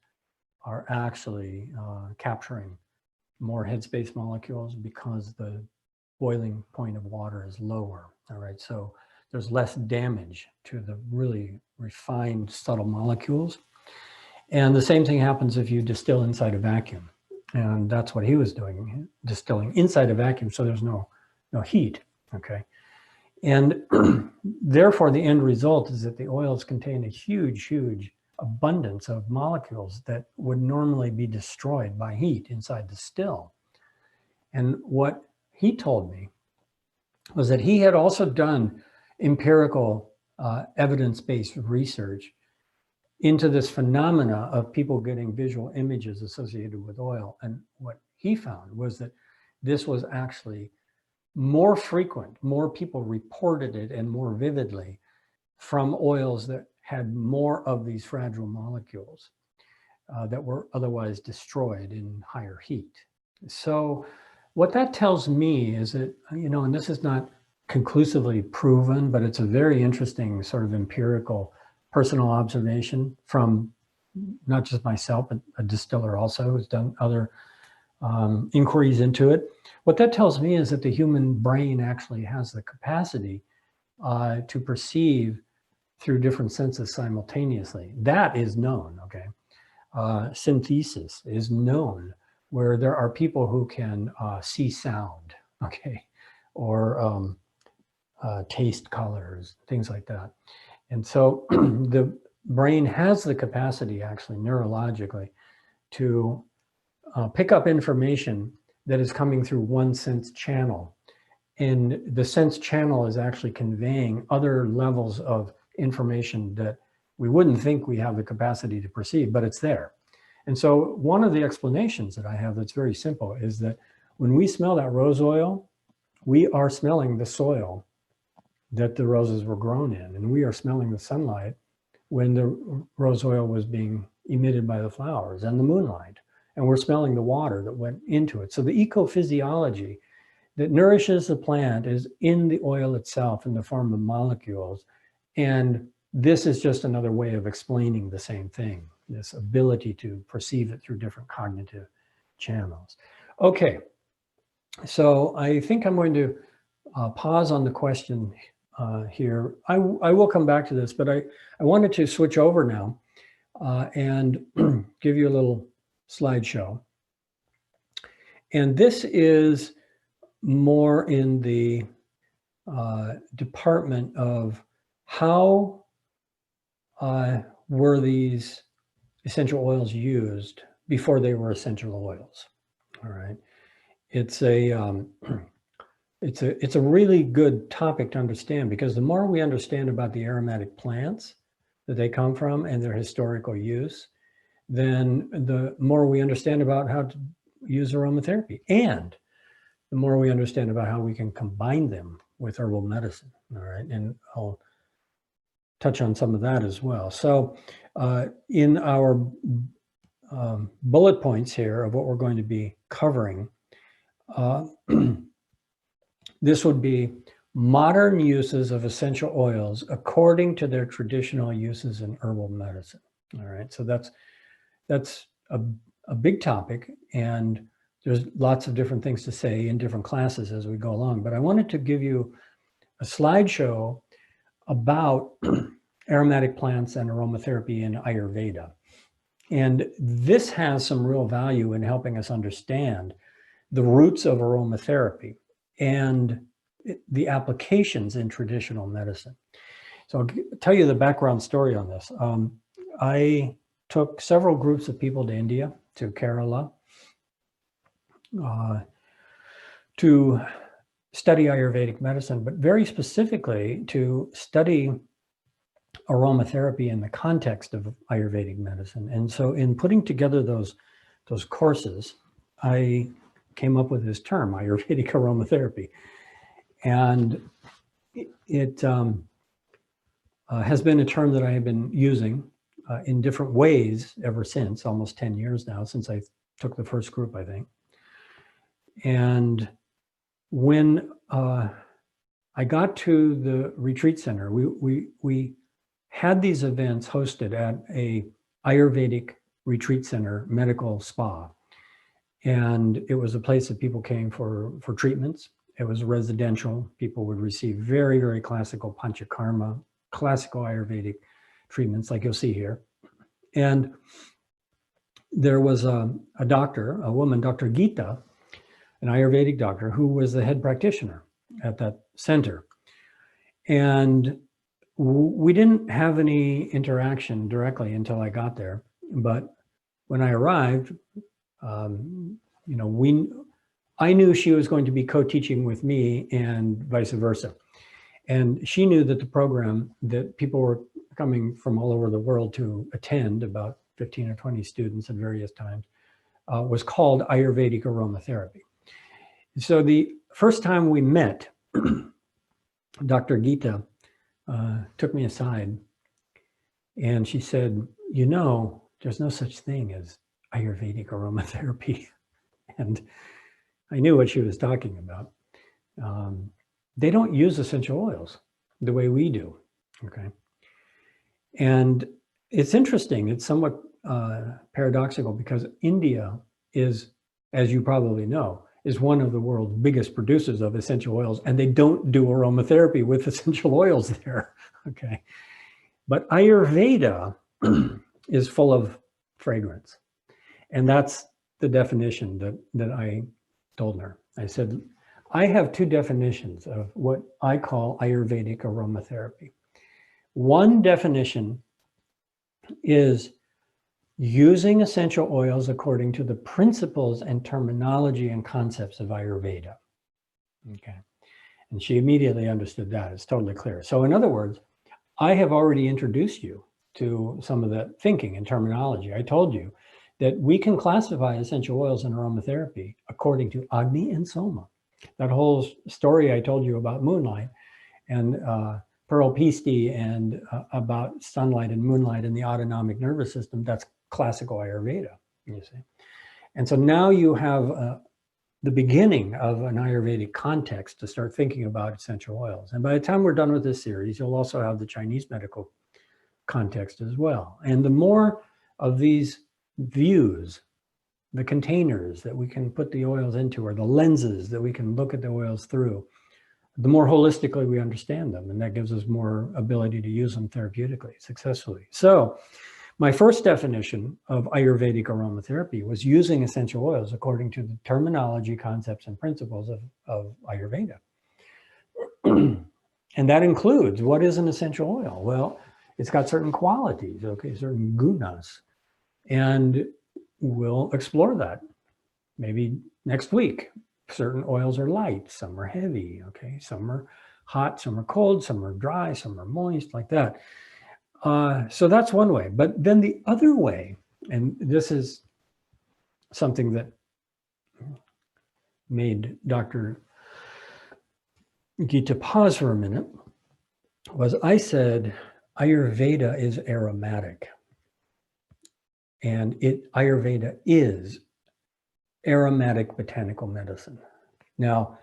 are actually capturing more headspace molecules, because the boiling point of water is lower, all right? So there's less damage to the really refined, subtle molecules. And the same thing happens if you distill inside a vacuum. And that's what he was doing, distilling inside a vacuum, so there's no heat, okay? And therefore, the end result is that the oils contain a huge abundance of molecules that would normally be destroyed by heat inside the still. And what he told me was that he had also done empirical evidence-based research into this phenomena of people getting visual images associated with oil. And what he found was that this was actually more frequent, more people reported it and more vividly from oils that had more of these fragile molecules that were otherwise destroyed in higher heat. So what that tells me is that, and this is not conclusively proven, but it's a very interesting sort of empirical personal observation from not just myself, but a distiller also who's done other inquiries into it. What that tells me is that the human brain actually has the capacity to perceive through different senses simultaneously. That is known, okay? Synthesis is known, where there are people who can see sound, okay? Or taste colors, things like that. And so the brain has the capacity, actually, neurologically, to pick up information that is coming through one sense channel. And the sense channel is actually conveying other levels of information that we wouldn't think we have the capacity to perceive, but it's there. And so one of the explanations that I have that's very simple is that when we smell that rose oil, we are smelling the soil that the roses were grown in, and we are smelling the sunlight when the rose oil was being emitted by the flowers and the moonlight, and we're smelling the water that went into it. So the ecophysiology that nourishes the plant is in the oil itself in the form of molecules. And this is just another way of explaining the same thing, this ability to perceive it through different cognitive channels. Okay, so I think I'm going to pause on the question here. I will come back to this, but I wanted to switch over now and give you a little slideshow. And this is more in the department of how were these essential oils used before they were essential oils. All right, it's a really good topic to understand, because the more we understand about the aromatic plants that they come from and their historical use, then the more we understand about how to use aromatherapy, and the more we understand about how we can combine them with herbal medicine. All right, and I'll touch on some of that as well. So in our bullet points here of what we're going to be covering, this would be modern uses of essential oils according to their traditional uses in herbal medicine. All right, so that's a big topic, and there's lots of different things to say in different classes as we go along. But I wanted to give you a slideshow about aromatic plants and aromatherapy in Ayurveda. And this has some real value in helping us understand the roots of aromatherapy and the applications in traditional medicine. So I'll tell you the background story on this. I took several groups of people to India, to Kerala, to study Ayurvedic medicine, but very specifically to study aromatherapy in the context of Ayurvedic medicine. And so in putting together those courses, I came up with this term, Ayurvedic aromatherapy. And it has been a term that I have been using in different ways ever since, almost 10 years now, since I took the first group, I think. And when I got to the retreat center, we had these events hosted at a Ayurvedic retreat center medical spa. And it was a place that people came for treatments. It was residential. People would receive very, very classical panchakarma, classical Ayurvedic treatments like you'll see here. And there was a doctor, a woman, Dr. Geeta, an Ayurvedic doctor, who was the head practitioner at that center. And we didn't have any interaction directly until I got there. But when I arrived, I knew she was going to be co-teaching with me and vice versa. And she knew that the program that people were coming from all over the world to attend, about 15 or 20 students at various times, was called Ayurvedic aromatherapy. So the first time we met, Dr. Geeta took me aside and she said, you know, there's no such thing as Ayurvedic aromatherapy. And I knew what she was talking about. They don't use essential oils the way we do, okay? And it's interesting, it's somewhat paradoxical, because India is, as you probably know, is one of the world's biggest producers of essential oils, and they don't do aromatherapy with essential oils there, okay? But Ayurveda is full of fragrance. And that's the definition that I told her. I said, I have two definitions of what I call Ayurvedic aromatherapy. One definition is using essential oils according to the principles and terminology and concepts of Ayurveda. Okay. And she immediately understood that. It's totally clear. So in other words, I have already introduced you to some of the thinking and terminology. I told you that we can classify essential oils in aromatherapy according to Agni and Soma. That whole story I told you about moonlight and Pearl Pisti and about sunlight and moonlight and the autonomic nervous system, that's classical Ayurveda, you see. And so now you have the beginning of an Ayurvedic context to start thinking about essential oils. And by the time we're done with this series, you'll also have the Chinese medical context as well. And the more of these views, the containers that we can put the oils into, or the lenses that we can look at the oils through, the more holistically we understand them. And that gives us more ability to use them therapeutically, successfully. So my first definition of Ayurvedic aromatherapy was using essential oils according to the terminology, concepts, and principles of Ayurveda. And that includes, what is an essential oil? Well, it's got certain qualities, okay, certain gunas. And we'll explore that maybe next week. Certain oils are light, some are heavy, okay, some are hot, some are cold, some are dry, some are moist, like that. So that's one way. But then the other way, and this is something that made Dr. Gita pause for a minute, was I said Ayurveda is aromatic. And Ayurveda is aromatic botanical medicine. Now,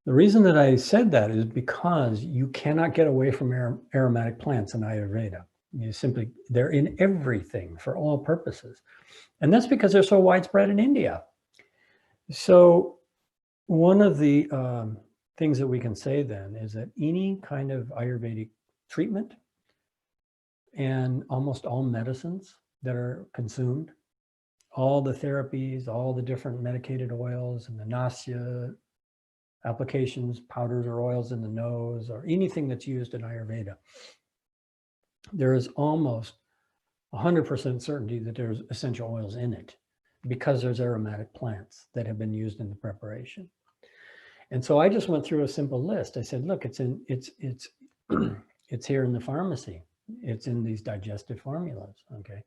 the reason that I said that is because you cannot get away from aromatic plants in Ayurveda. They're in everything for all purposes. And that's because they're so widespread in India. So one of the things that we can say then is that any kind of Ayurvedic treatment and almost all medicines that are consumed, all the therapies, all the different medicated oils and the nasya applications, powders or oils in the nose, or anything that's used in Ayurveda, there is almost 100% certainty that there's essential oils in it, because there's aromatic plants that have been used in the preparation. And so I just went through a simple list. I said, look, it's here in the pharmacy. It's in these digestive formulas, okay?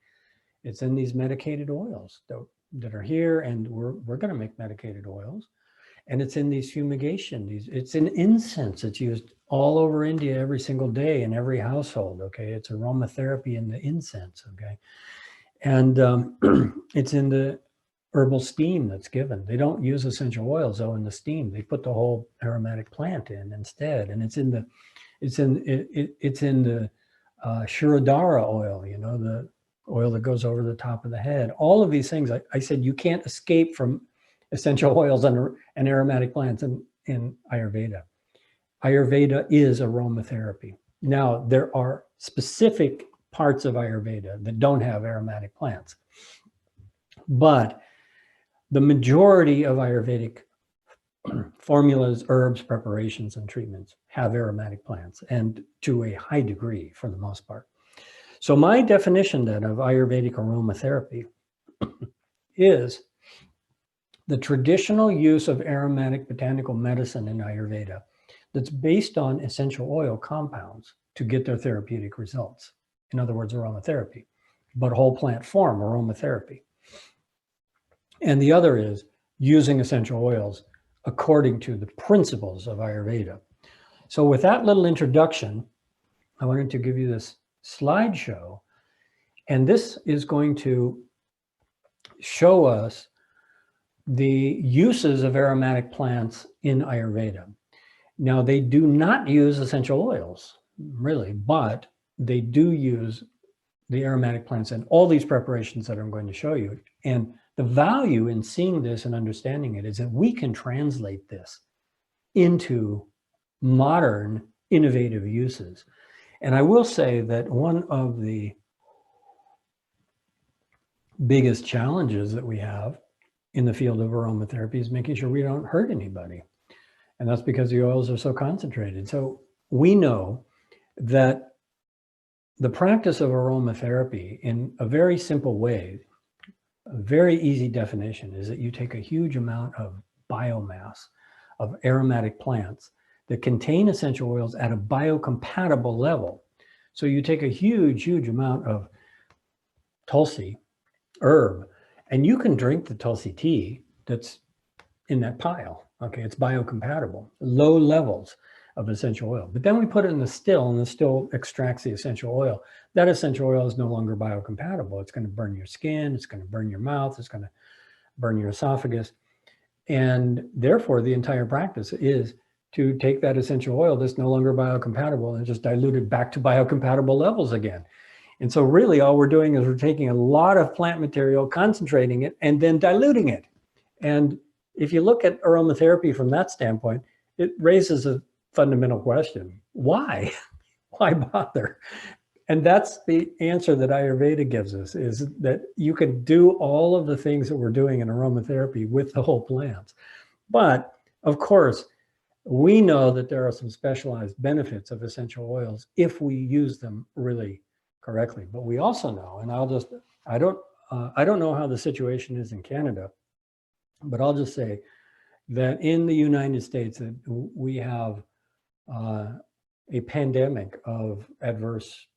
It's in these medicated oils that are here, and we're going to make medicated oils. And it's in these fumigation, it's in incense. It's used all over India every single day in every household, okay? It's aromatherapy in the incense, okay? And it's in the herbal steam that's given. They don't use essential oils though in the steam. They put the whole aromatic plant in instead. And it's in the Shirodhara oil, you know, the oil that goes over the top of the head. All of these things, I said, you can't escape from essential oils and aromatic plants in Ayurveda. Ayurveda is aromatherapy. Now, there are specific parts of Ayurveda that don't have aromatic plants, but the majority of Ayurvedic formulas, herbs, preparations, and treatments have aromatic plants, and to a high degree for the most part. So my definition then of Ayurvedic aromatherapy is the traditional use of aromatic botanical medicine in Ayurveda that's based on essential oil compounds to get their therapeutic results. In other words, aromatherapy, but whole plant form aromatherapy. And the other is using essential oils according to the principles of Ayurveda. So with that little introduction, I wanted to give you this slideshow, and this is going to show us the uses of aromatic plants in Ayurveda. Now, they do not use essential oils, really, but they do use the aromatic plants in all these preparations that I'm going to show you. And the value in seeing this and understanding it is that we can translate this into modern innovative uses. And I will say that one of the biggest challenges that we have in the field of aromatherapy is making sure we don't hurt anybody. And that's because the oils are so concentrated. So we know that the practice of aromatherapy in a very simple way, a very easy definition, is that you take a huge amount of biomass of aromatic plants that contain essential oils at a biocompatible level. So you take a huge, huge amount of Tulsi herb, and you can drink the Tulsi tea that's in that pile. Okay, it's biocompatible, low levels of essential oil. But then we put it in the still, and the still extracts the essential oil. That essential oil is no longer biocompatible. It's going to burn your skin, it's going to burn your mouth, it's going to burn your esophagus. And therefore, the entire practice is to take that essential oil that's no longer biocompatible and just dilute it back to biocompatible levels again. And so really all we're doing is we're taking a lot of plant material, concentrating it, and then diluting it. And if you look at aromatherapy from that standpoint, it raises a fundamental question. Why? Why bother? And that's the answer that Ayurveda gives us, is that you can do all of the things that we're doing in aromatherapy with the whole plants. But of course, we know that there are some specialized benefits of essential oils if we use them really correctly. But we also know, and I don't know how the situation is in Canada, but I'll just say that in the United States, that we have a pandemic of adverse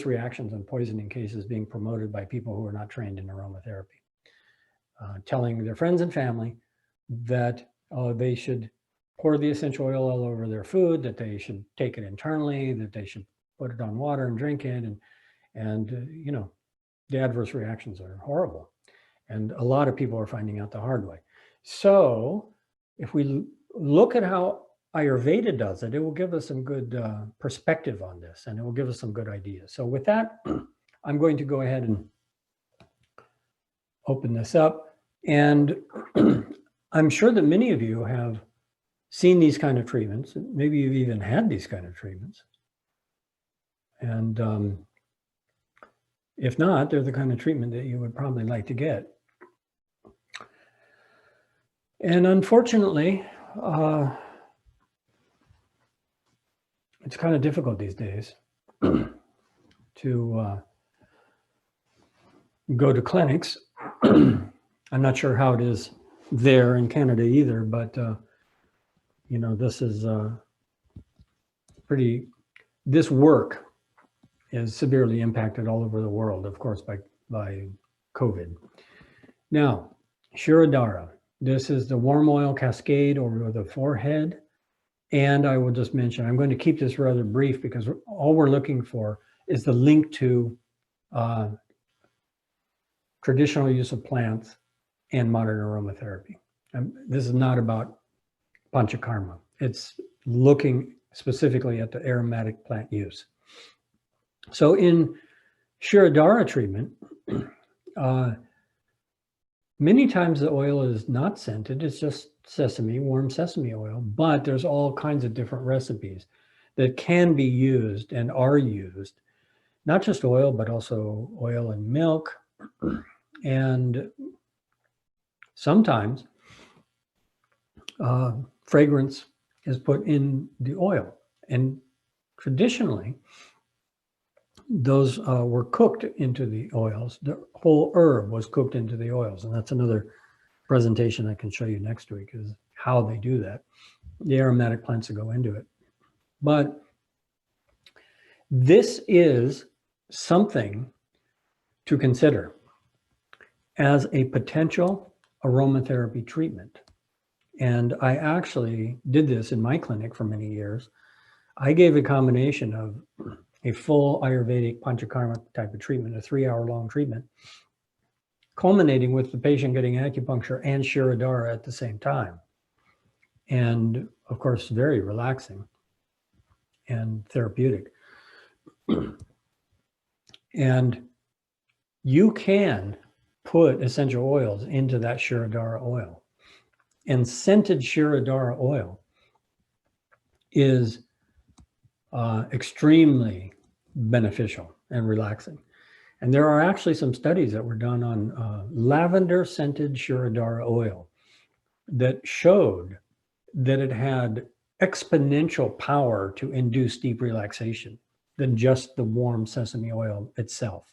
reactions and poisoning cases being promoted by people who are not trained in aromatherapy, telling their friends and family that they should pour the essential oil all over their food, that they should take it internally, that they should put it on water and drink it. And you know, the adverse reactions are horrible. And a lot of people are finding out the hard way. So if we look at how Ayurveda does it, it will give us some good perspective on this, and it will give us some good ideas. So with that, I'm going to go ahead and open this up. And I'm sure that many of you have seen these kind of treatments. Maybe you've even had these kind of treatments. And if not, they're the kind of treatment that you would probably like to get. And unfortunately, it's kind of difficult these days to go to clinics. I'm not sure how it is there in Canada either, but you know, this is this work is severely impacted all over the world, of course, by COVID. Now, Shirodara. This is the warm oil cascade over the forehead. And I will just mention, I'm going to keep this rather brief because all we're looking for is the link to traditional use of plants and modern aromatherapy. This is not about panchakarma. It's looking specifically at the aromatic plant use. So in Shirodara treatment, many times the oil is not scented, it's just warm sesame oil, but there's all kinds of different recipes that can be used and are used, not just oil, but also oil and milk. And sometimes fragrance is put in the oil. And traditionally, those were cooked into the oils. The whole herb was cooked into the oils. And that's another presentation I can show you next week, is how they do that. The aromatic plants that go into it. But this is something to consider as a potential aromatherapy treatment. And I actually did this in my clinic for many years. I gave a combination of a full Ayurvedic Panchakarma type of treatment, a 3-hour-long treatment, culminating with the patient getting acupuncture and Shirodara at the same time. And of course, very relaxing and therapeutic. And you can put essential oils into that Shirodara oil. And scented Shirodara oil is extremely beneficial and relaxing. And there are actually some studies that were done on lavender scented Shirodara oil that showed that it had exponential power to induce deep relaxation than just the warm sesame oil itself.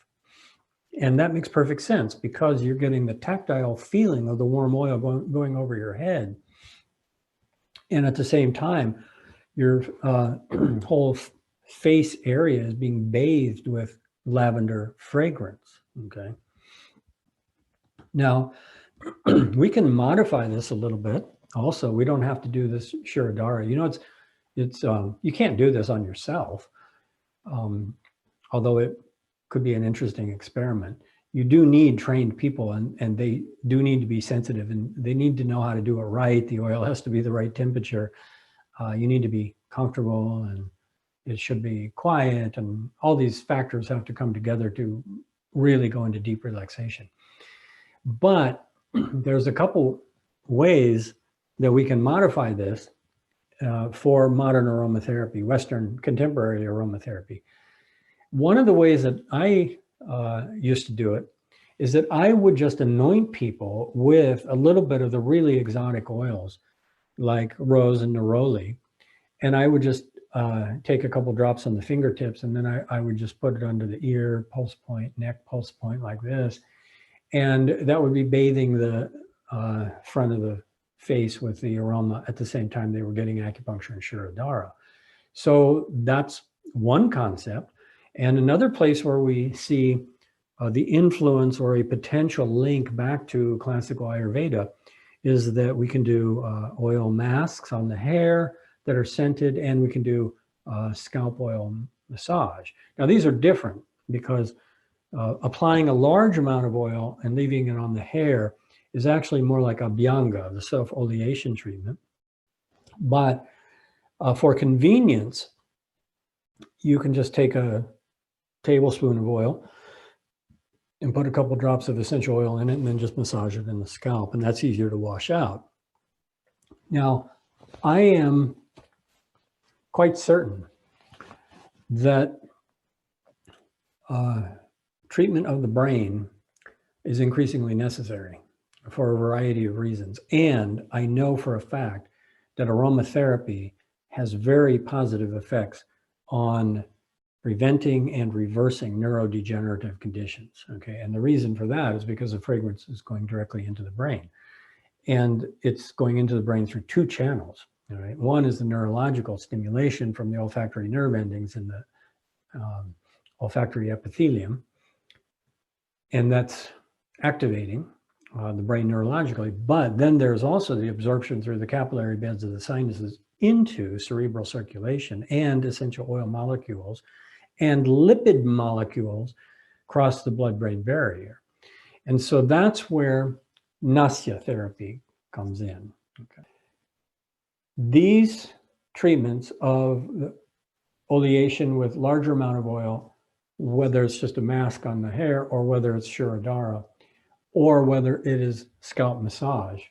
And that makes perfect sense because you're getting the tactile feeling of the warm oil going over your head. And at the same time, your whole face area is being bathed with lavender fragrance, okay? Now, we can modify this a little bit. Also, we don't have to do this Shirodara. You know, it's you can't do this on yourself, although it could be an interesting experiment. you do need trained people, and they do need to be sensitive, and they need to know how to do it right. The oil has to be the right temperature. You need to be comfortable, and it should be quiet, and all these factors have to come together to really go into deep relaxation. But there's a couple ways that we can modify this for modern aromatherapy, Western contemporary aromatherapy. One of the ways that I used to do it is that I would just anoint people with a little bit of the really exotic oils like rose and neroli, and I would just take a couple drops on the fingertips, and then I would just put it under the ear, pulse point, neck pulse point like this. And that would be bathing the front of the face with the aroma at the same time they were getting acupuncture and Shirodara. So that's one concept. And another place where we see the influence or a potential link back to classical Ayurveda is that we can do oil masks on the hair that are scented, and we can do scalp oil massage. Now, these are different because applying a large amount of oil and leaving it on the hair is actually more like abhyanga, the self-oleation treatment. But for convenience, you can just take a tablespoon of oil and put a couple drops of essential oil in it, and then just massage it in the scalp, and that's easier to wash out. Now, I am quite certain that treatment of the brain is increasingly necessary for a variety of reasons. And I know for a fact that aromatherapy has very positive effects on preventing and reversing neurodegenerative conditions. Okay, and the reason for that is because the fragrance is going directly into the brain. And it's going into the brain through two channels. All right. One is the neurological stimulation from the olfactory nerve endings in the olfactory epithelium. And that's activating the brain neurologically. But then there's also the absorption through the capillary beds of the sinuses into cerebral circulation, and essential oil molecules and lipid molecules cross the blood-brain barrier. And so that's where Nasya therapy comes in. Okay. These treatments of the oleation with larger amount of oil, whether it's just a mask on the hair or whether it's Shirodara, or whether it is scalp massage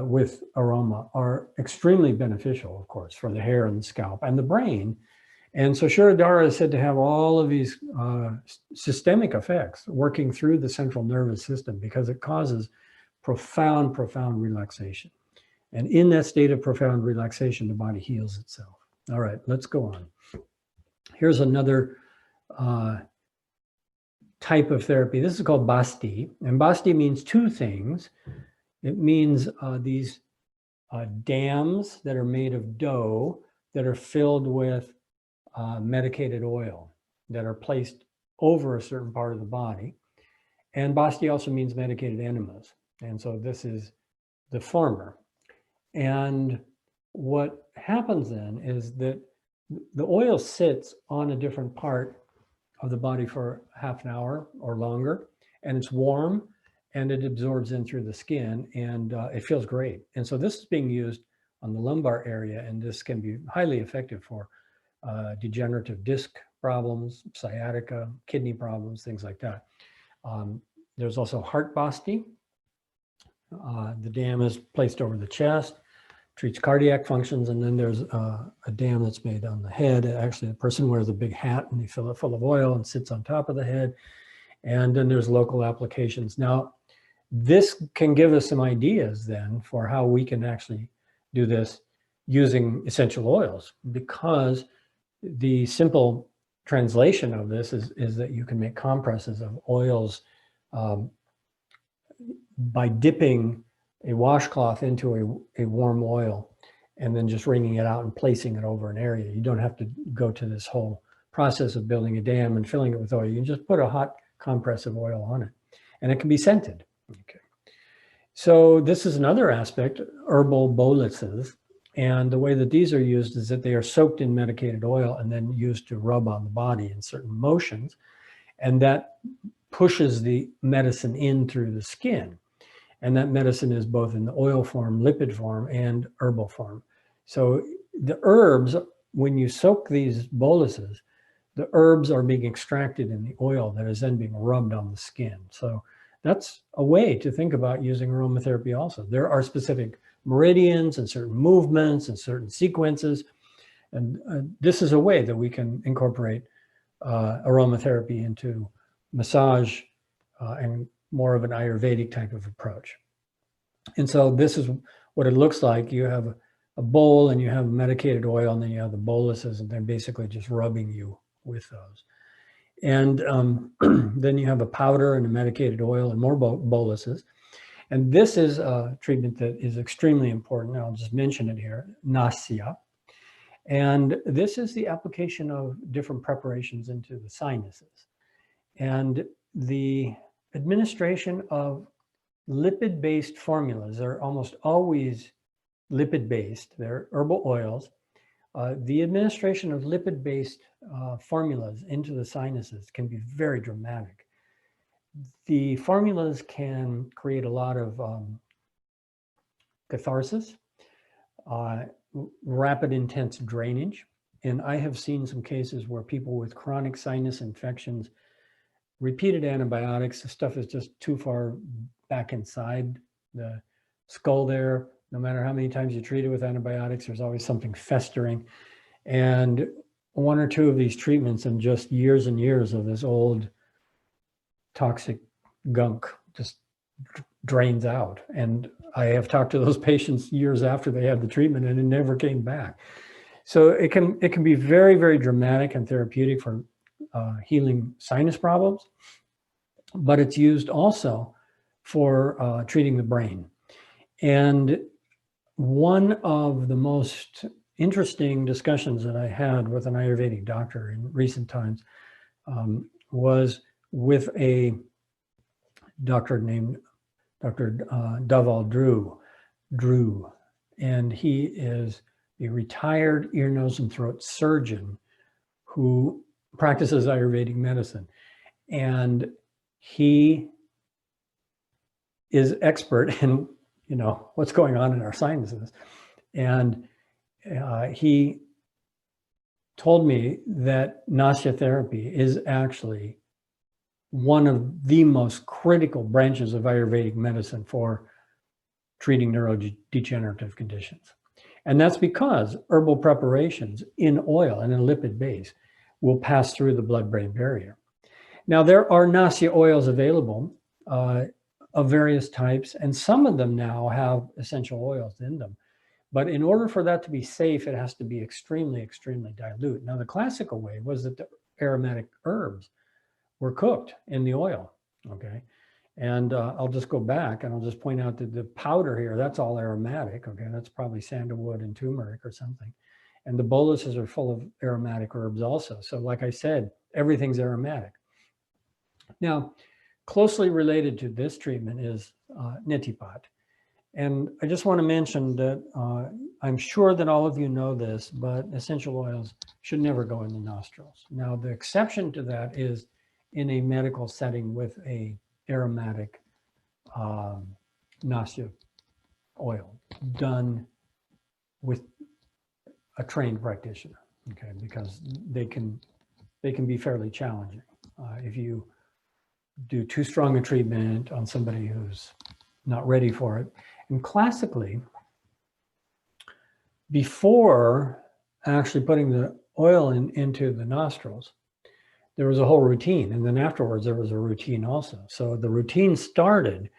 with aroma, are extremely beneficial, of course, for the hair and the scalp and the brain. And so Shirodara is said to have all of these systemic effects working through the central nervous system because it causes profound, profound relaxation. And in that state of profound relaxation, the body heals itself. All right, let's go on. Here's another type of therapy. This is called Basti. And Basti means two things. It means these dams that are made of dough that are filled with medicated oil that are placed over a certain part of the body. And Basti also means medicated enemas. And so this is the former. And what happens then is that the oil sits on a different part of the body for half an hour or longer, and it's warm, and it absorbs in through the skin, and it feels great. And so this is being used on the lumbar area, and this can be highly effective for degenerative disc problems, sciatica, kidney problems, things like that. There's also heart Basti. The dam is placed over the chest, treats cardiac functions, and then there's a dam that's made on the head. Actually, the person wears a big hat and they fill it full of oil and sits on top of the head. And then there's local applications. Now, this can give us some ideas then for how we can actually do this using essential oils, because the simple translation of this is that you can make compresses of oils by dipping a washcloth into a warm oil and then just wringing it out and placing it over an area. You don't have to go to this whole process of building a dam and filling it with oil. You can just put a hot compress of oil on it, and it can be scented. Okay. So this is another aspect, herbal boluses. And the way that these are used is that they are soaked in medicated oil and then used to rub on the body in certain motions. And that pushes the medicine in through the skin. And that medicine is both in the oil form, lipid form, and herbal form. So the herbs, when you soak these boluses, the herbs are being extracted in the oil that is then being rubbed on the skin. So that's a way to think about using aromatherapy also. There are specific meridians and certain movements and certain sequences. And this is a way that we can incorporate aromatherapy into massage and more of an Ayurvedic type of approach. And so this is what it looks like. You have a bowl and you have medicated oil, and then you have the boluses, and they're basically just rubbing you with those. And then you have a powder and a medicated oil and more boluses. And this is a treatment that is extremely important. I'll just mention it here, Nasya. And this is the application of different preparations into the sinuses. And the administration of lipid-based formulas are almost always lipid-based. They're herbal oils. The administration of lipid-based formulas into the sinuses can be very dramatic. The formulas can create a lot of catharsis, rapid, intense drainage. And I have seen some cases where people with chronic sinus infections, repeated antibiotics, the stuff is just too far back inside the skull there. No matter how many times you treat it with antibiotics, there's always something festering. And one or two of these treatments and just years and years of this old toxic gunk just drains out. And I have talked to those patients years after they had the treatment, and it never came back. So it can be very, very dramatic and therapeutic for healing sinus problems, but it's used also for treating the brain. And one of the most interesting discussions that I had with an Ayurvedic doctor in recent times was with a doctor named Dr. Dhaval Drew, and he is a retired ear, nose, and throat surgeon who practices Ayurvedic medicine. And he is expert in, what's going on in our sinuses. And he told me that Nasya therapy is actually one of the most critical branches of Ayurvedic medicine for treating neurodegenerative conditions. And that's because herbal preparations in oil and in lipid base will pass through the blood-brain barrier. Now, there are Nasya oils available of various types, and some of them now have essential oils in them. But in order for that to be safe, it has to be extremely, extremely dilute. Now, the classical way was that the aromatic herbs were cooked in the oil, okay? And I'll just go back and I'll just point out that the powder here, that's all aromatic, okay? That's probably sandalwood and turmeric or something. And the boluses are full of aromatic herbs also. So like I said, everything's aromatic. Now, closely related to this treatment is Netipat. And I just want to mention that I'm sure that all of you know this, but essential oils should never go in the nostrils. Now, the exception to that is in a medical setting with a aromatic Nasya oil done with a trained practitioner, okay, because they can be fairly challenging. If you do too strong a treatment on somebody who's not ready for it. And classically, before actually putting the oil into the nostrils, there was a whole routine. And then afterwards, there was a routine also. So the routine started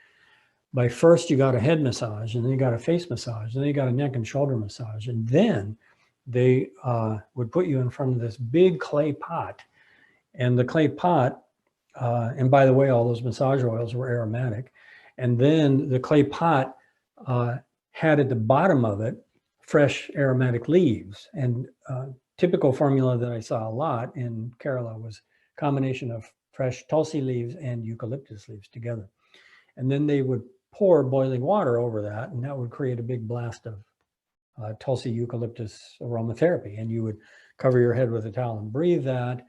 by first you got a head massage, and then you got a face massage, and then you got a neck and shoulder massage. And then they would put you in front of this big clay pot. And the clay pot, and by the way, all those massage oils were aromatic. And then the clay pot had at the bottom of it fresh aromatic leaves. And typical formula that I saw a lot in Kerala was a combination of fresh tulsi leaves and eucalyptus leaves together. And then they would pour boiling water over that, and that would create a big blast of tulsi eucalyptus aromatherapy. And you would cover your head with a towel and breathe that.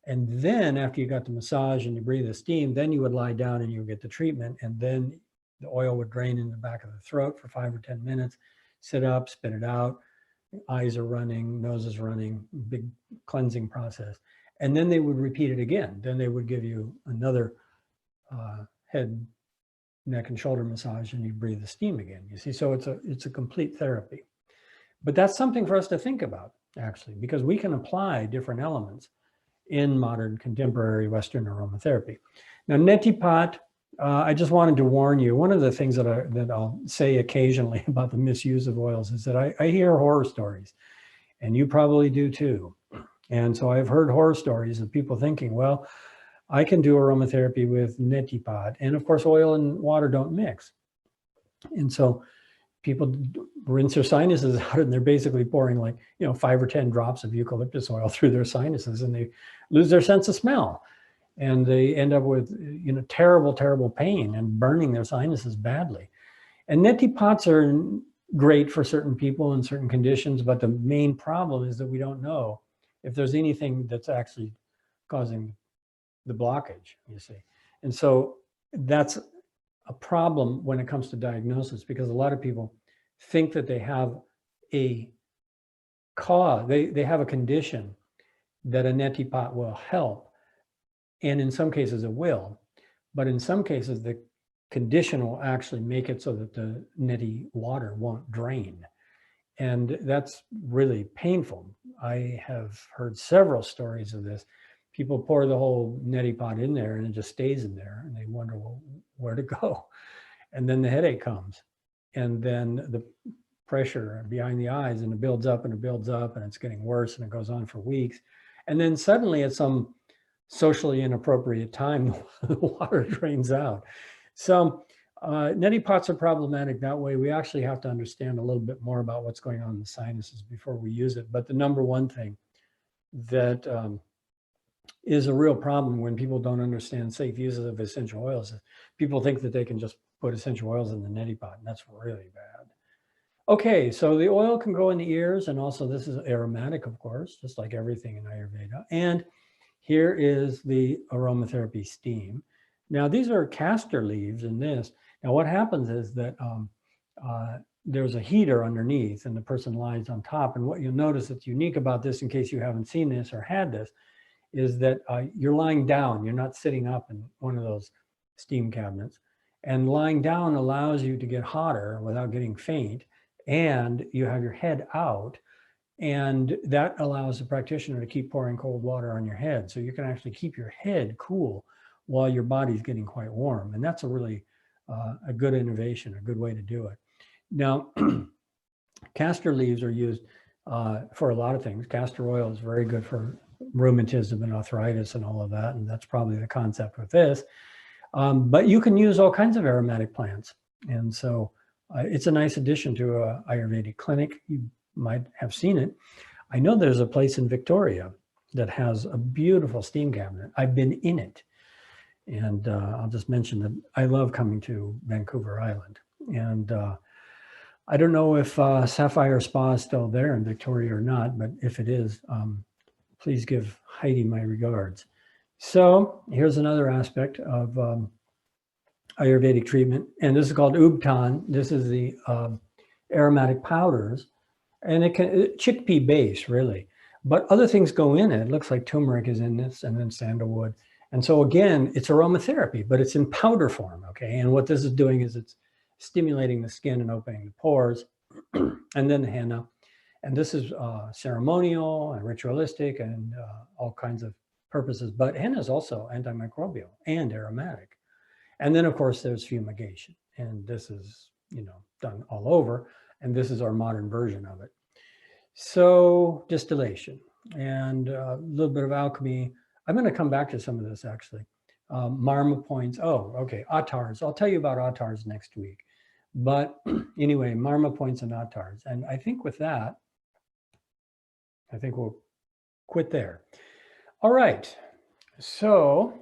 And then after you got the massage and you breathe the steam, then you would lie down and you would get the treatment. And then the oil would drain in the back of the throat for 5 or 10 minutes, sit up, spit it out. Eyes are running, nose is running, big cleansing process. And then they would repeat it again. Then they would give you another head, neck and shoulder massage, and you breathe the steam again. You see, so it's a complete therapy. But that's something for us to think about, actually, because we can apply different elements in modern contemporary Western aromatherapy. Now, neti pot, I just wanted to warn you, one of the things that I'll say occasionally about the misuse of oils is that I hear horror stories, and you probably do too. And so I've heard horror stories of people thinking, well, I can do aromatherapy with neti pot. And of course, oil and water don't mix. And so people rinse their sinuses out and they're basically pouring like, 5 or 10 drops of eucalyptus oil through their sinuses, and they lose their sense of smell. And they end up with, terrible, terrible pain and burning their sinuses badly. And neti pots are great for certain people in certain conditions, but the main problem is that we don't know if there's anything that's actually causing the blockage, you see. And so that's a problem when it comes to diagnosis, because a lot of people think that they have a cause, they have a condition that a neti pot will help. And in some cases it will, but in some cases the condition will actually make it so that the neti water won't drain. And that's really painful. I have heard several stories of this. People pour the whole neti pot in there and it just stays in there, and they wonder, well, where to go? And then the headache comes, and then the pressure behind the eyes, and it builds up and it builds up, and it's getting worse, and it goes on for weeks. And then suddenly at some socially inappropriate time, the water drains out. So neti pots are problematic that way. We actually have to understand a little bit more about what's going on in the sinuses before we use it. But the number one thing that is a real problem when people don't understand safe uses of essential oils is people think that they can just put essential oils in the neti pot, and that's really bad. Okay, so the oil can go in the ears, and also this is aromatic, of course, just like everything in Ayurveda. And here is the aromatherapy steam. Now, these are castor leaves in this. Now, what happens is that there's a heater underneath, and the person lies on top. And what you'll notice that's unique about this, in case you haven't seen this or had this, is that you're lying down. You're not sitting up in one of those steam cabinets. And lying down allows you to get hotter without getting faint, and you have your head out. And that allows the practitioner to keep pouring cold water on your head. So you can actually keep your head cool while your body's getting quite warm. And that's a really a good innovation, a good way to do it. Now, castor leaves are used for a lot of things. Castor oil is very good for rheumatism and arthritis and all of that. And that's probably the concept with this. But you can use all kinds of aromatic plants. And so it's a nice addition to an Ayurvedic clinic. You might have seen it. I know there's a place in Victoria that has a beautiful steam cabinet. I've been in it. And I'll just mention that I love coming to Vancouver Island. And I don't know if Sapphire Spa is still there in Victoria or not, but if it is, please give Heidi my regards. So here's another aspect of Ayurvedic treatment. And this is called Ubtan. This is the aromatic powders. And it can chickpea base, really. But other things go in it. It looks like turmeric is in this, and then sandalwood. And so again, it's aromatherapy, but it's in powder form, okay? And what this is doing is it's stimulating the skin and opening the pores, and then the henna. And this is ceremonial and ritualistic and all kinds of purposes. But henna is also antimicrobial and aromatic. And then, of course, there's fumigation. And this is, done all over. And this is our modern version of it. So distillation and a little bit of alchemy. I'm going to come back to some of this, actually. Marma points. Oh, okay. Attars. I'll tell you about attars next week. But anyway, Marma points and attars. And I think with that, I think we'll quit there. All right. So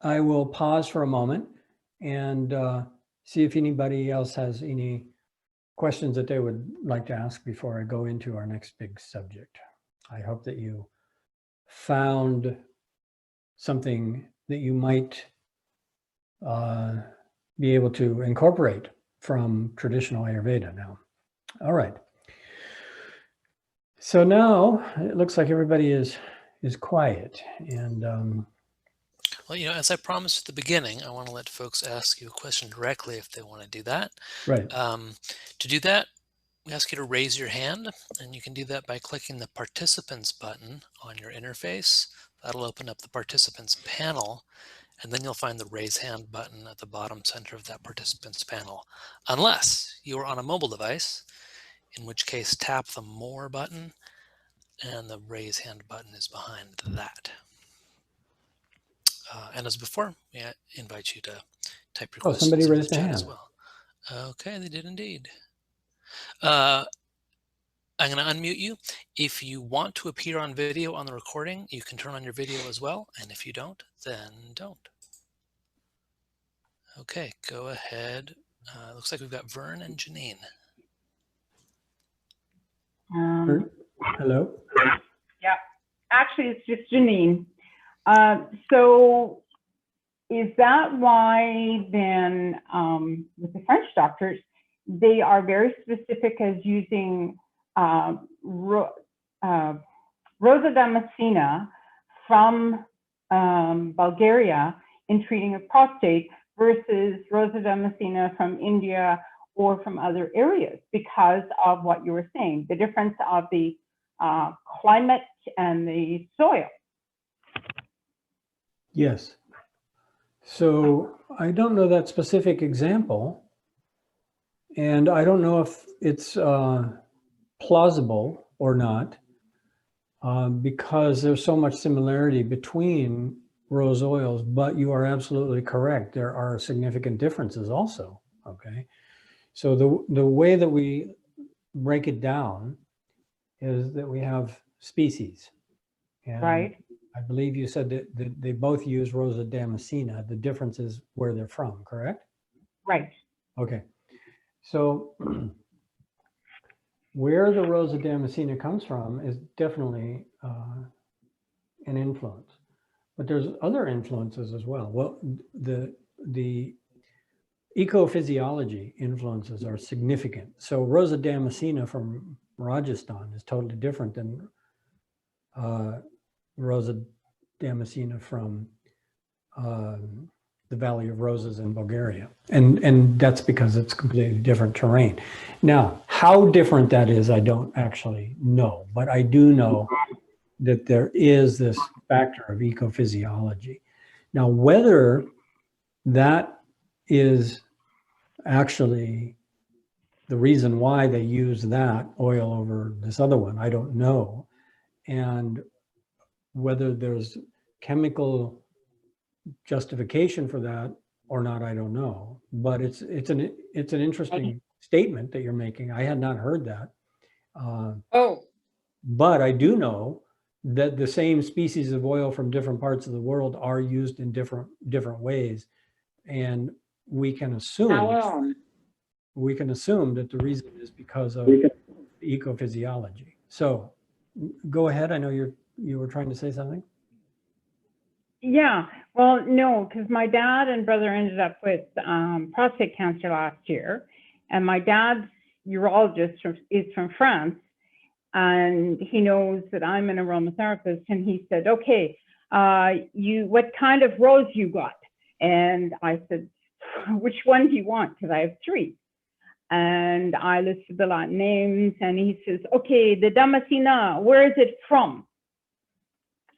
I will pause for a moment and see if anybody else has any questions that they would like to ask before I go into our next big subject. I hope that you found something that you might be able to incorporate from traditional Ayurveda now. All right. So now it looks like everybody is quiet, and Well, as I promised at the beginning, I want to let folks ask you a question directly if they want to do that. right. To do that, we ask you to raise your hand, and you can do that by clicking the participants button on your interface. That'll open up the participants panel, and then you'll find the raise hand button at the bottom center of that participants panel, unless you are on a mobile device, in which case tap the more button, and the raise hand button is behind that. And as before, we invite you to type your Oh, questions somebody into raised the a chat hand. as well. Okay, they did indeed. I'm going to unmute you. If you want to appear on video on the recording, you can turn on your video as well. And if you don't, then don't. Okay, go ahead. Looks like we've got Vern and Janine. Hello. Yeah, actually, it's just Janine. So is that why then with the French doctors, they are very specific as using Rosa Damascena from Bulgaria in treating a prostate versus Rosa Damascena from India or from other areas, because of what you were saying, the difference of the climate and the soil? Yes. So I don't know that specific example, and I don't know if it's plausible or not, because there's so much similarity between rose oils, but you are absolutely correct. There are significant differences also, okay? So the way that we break it down is that we have species. And Right. I believe you said that they both use Rosa Damascena. The difference is where they're from, correct? Right. Okay. So where the Rosa Damascena comes from is definitely an influence, but there's other influences as well. Well, the ecophysiology influences are significant. So Rosa Damascena from Rajasthan is totally different than Rosa Damascena from the Valley of Roses in Bulgaria. And that's because it's completely different terrain. Now, how different that is, I don't actually know, but I do know that there is this factor of ecophysiology. Now, whether that is actually the reason why they use that oil over this other one, I don't know. And whether there's chemical justification for that or not, I don't know. But it's an interesting statement that you're making. I had not heard that. But I do know that the same species of oil from different parts of the world are used in different ways, and we can assume that the reason is because of ecophysiology. So go ahead. I know you were trying to say something. Yeah, well, no, because my dad and brother ended up with prostate cancer last year, and my dad's urologist is from France, and he knows that I'm an aromatherapist, and he said, okay, what kind of rose you got? And I said, which one do you want? Because I have 3. And I listed the Latin names, and he says, okay, the Damascena, where is it from?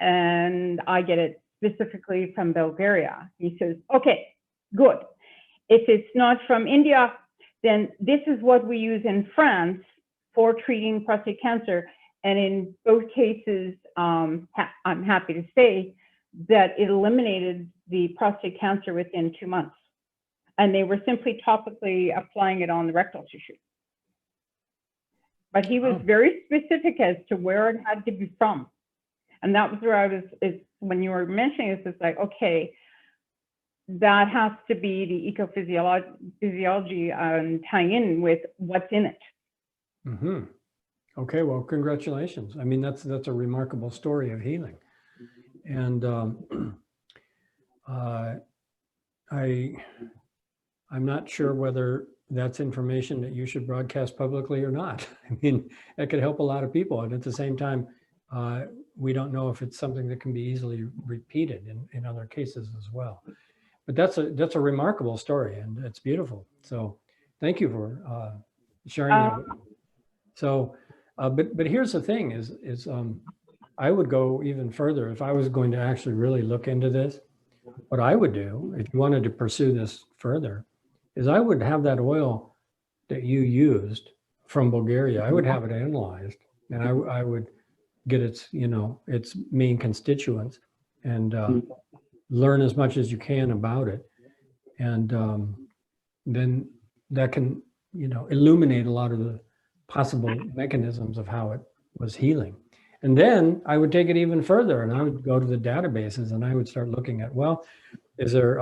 And I get it specifically from Bulgaria. He says, okay, good. If it's not from India, then this is what we use in France for treating prostate cancer. And in both cases, I'm happy to say that it eliminated the prostate cancer within 2 months. And they were simply topically applying it on the rectal tissue. But he was very specific as to where it had to be from. And that was where I was, when you were mentioning this, it's like, okay, that has to be the ecophysiology and tying in with what's in it. Mm-hmm. Okay, well, congratulations. I mean, that's a remarkable story of healing. And I'm not sure whether that's information that you should broadcast publicly or not. I mean, that could help a lot of people. And at the same time, we don't know if it's something that can be easily repeated in other cases as well. But that's a remarkable story, and it's beautiful. So thank you for sharing that. So, but here's the thing is I would go even further if I was going to actually really look into this. What I would do, if you wanted to pursue this further, is I would have that oil that you used from Bulgaria, I would have it analyzed, and I would get its, its main constituents and learn as much as you can about it. And then that can, illuminate a lot of the possible mechanisms of how it was healing. And then I would take it even further, and I would go to the databases and I would start looking at, well, is there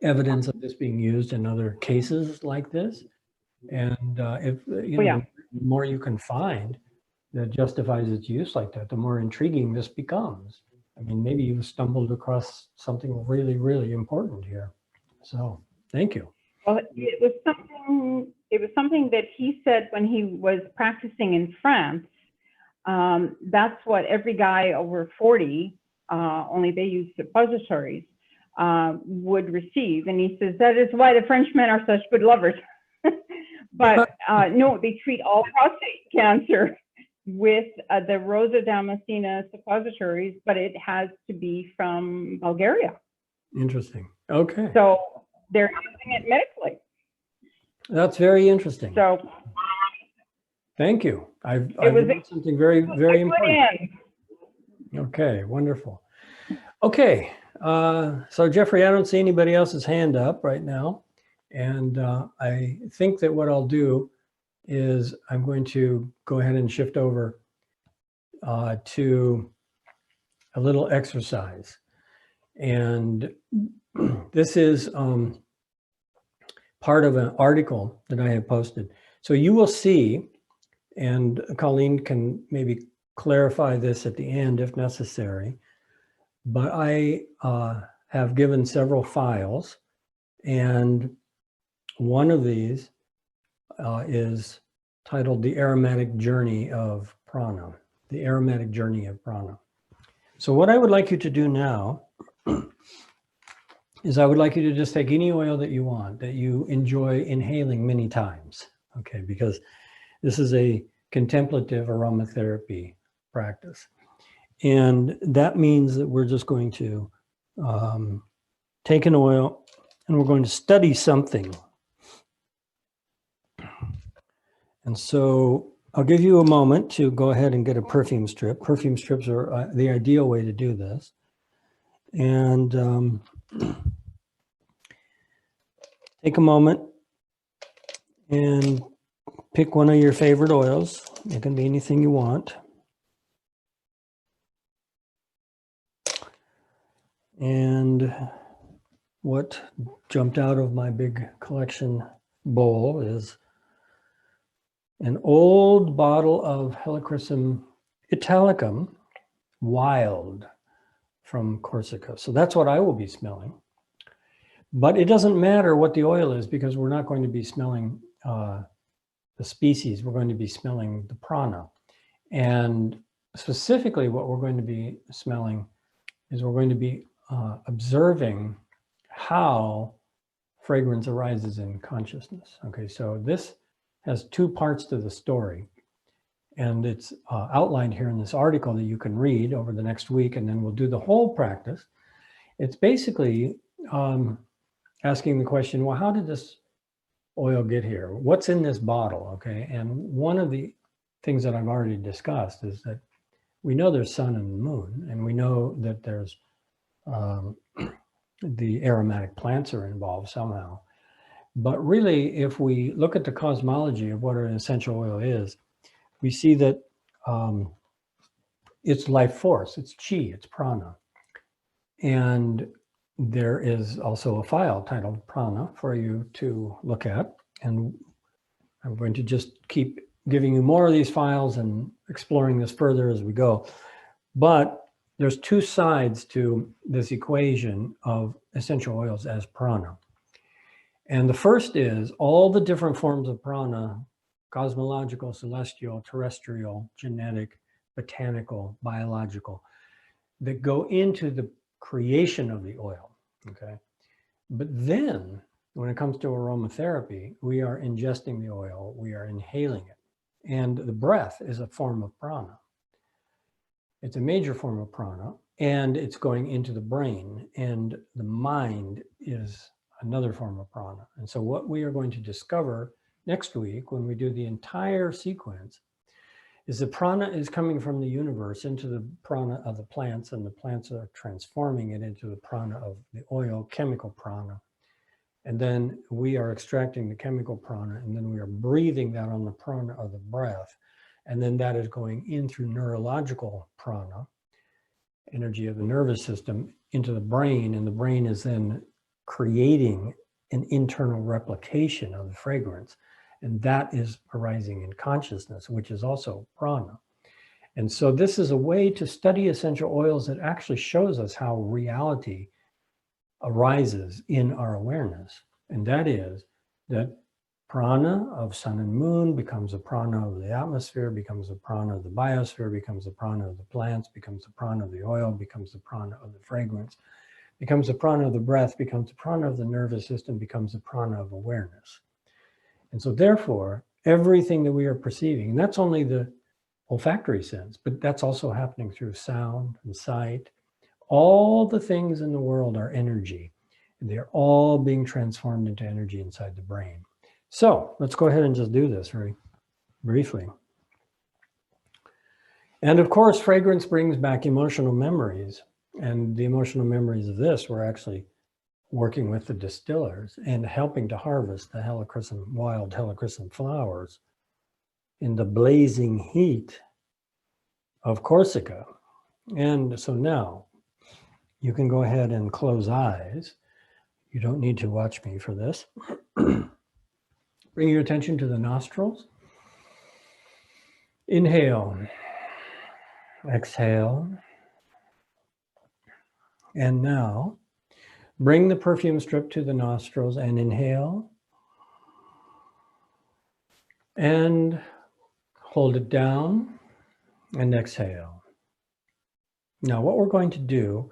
evidence of this being used in other cases like this? And if, the more you can find that justifies its use like that, the more intriguing this becomes. I mean, maybe you've stumbled across something really, really important here. So thank you. Well, it was something that he said when he was practicing in France. That's what every guy over 40, only they use suppositories, would receive. And he says, that is why the Frenchmen are such good lovers. But no, they treat all prostate cancer with the Rosa Damascena suppositories, but it has to be from Bulgaria. Interesting. Okay. So they're using it medically. That's very interesting. So thank you. I've learned something very, very important. Okay, wonderful. Okay, so Jeffrey, I don't see anybody else's hand up right now. And I think that what I'll do is I'm going to go ahead and shift over to a little exercise. And this is part of an article that I have posted. So you will see, and Colleen can maybe clarify this at the end if necessary, but I have given several files, and one of these is titled The Aromatic Journey of Prana, The Aromatic Journey of Prana. So what I would like you to do now is I would like you to just take any oil that you want, that you enjoy inhaling many times, okay? Because this is a contemplative aromatherapy practice. And that means that we're just going to take an oil and we're going to study something. And so I'll give you a moment to go ahead and get a perfume strip. Perfume strips are the ideal way to do this. And take a moment and pick one of your favorite oils. It can be anything you want. And what jumped out of my big collection bowl is an old bottle of Helichrysum italicum wild from Corsica. So that's what I will be smelling. But it doesn't matter what the oil is, because we're not going to be smelling the species. We're going to be smelling the prana. And specifically what we're going to be smelling is we're going to be observing how fragrance arises in consciousness. Okay, so this has two parts to the story, and it's outlined here in this article that you can read over the next week, and then we'll do the whole practice. It's basically asking the question, well, how did this oil get here? What's in this bottle, okay? And one of the things that I've already discussed is that we know there's sun and moon, and we know that there's the aromatic plants are involved somehow. But really, if we look at the cosmology of what an essential oil is, we see that it's life force, it's chi, it's prana. And there is also a file titled Prana for you to look at. And I'm going to just keep giving you more of these files and exploring this further as we go. But there's two sides to this equation of essential oils as prana. And the first is all the different forms of prana, cosmological, celestial, terrestrial, genetic, botanical, biological, that go into the creation of the oil, okay? But then when it comes to aromatherapy, we are ingesting the oil, we are inhaling it. And the breath is a form of prana. It's a major form of prana, and it's going into the brain, and the mind is another form of prana. And so what we are going to discover next week when we do the entire sequence is the prana is coming from the universe into the prana of the plants, and the plants are transforming it into the prana of the oil, chemical prana. And then we are extracting the chemical prana, and then we are breathing that on the prana of the breath. And then that is going in through neurological prana, energy of the nervous system, into the brain. And the brain is then creating an internal replication of the fragrance. And that is arising in consciousness, which is also prana. And so this is a way to study essential oils that actually shows us how reality arises in our awareness. And that is that prana of sun and moon becomes a prana of the atmosphere, becomes a prana of the biosphere, becomes a prana of the plants, becomes a prana of the oil, becomes the prana of the fragrance, becomes a prana of the breath, becomes a prana of the nervous system, becomes a prana of awareness. And so therefore, everything that we are perceiving, and that's only the olfactory sense, but that's also happening through sound and sight. All the things in the world are energy, and they're all being transformed into energy inside the brain. So let's go ahead and just do this very briefly. And of course, fragrance brings back emotional memories, and the emotional memories of this were actually working with the distillers and helping to harvest the helichrysum, wild helichrysum flowers in the blazing heat of Corsica. And so now you can go ahead and close eyes. You don't need to watch me for this. Bring your attention to the nostrils. Inhale, exhale. And now bring the perfume strip to the nostrils and inhale. And hold it down and exhale. Now what we're going to do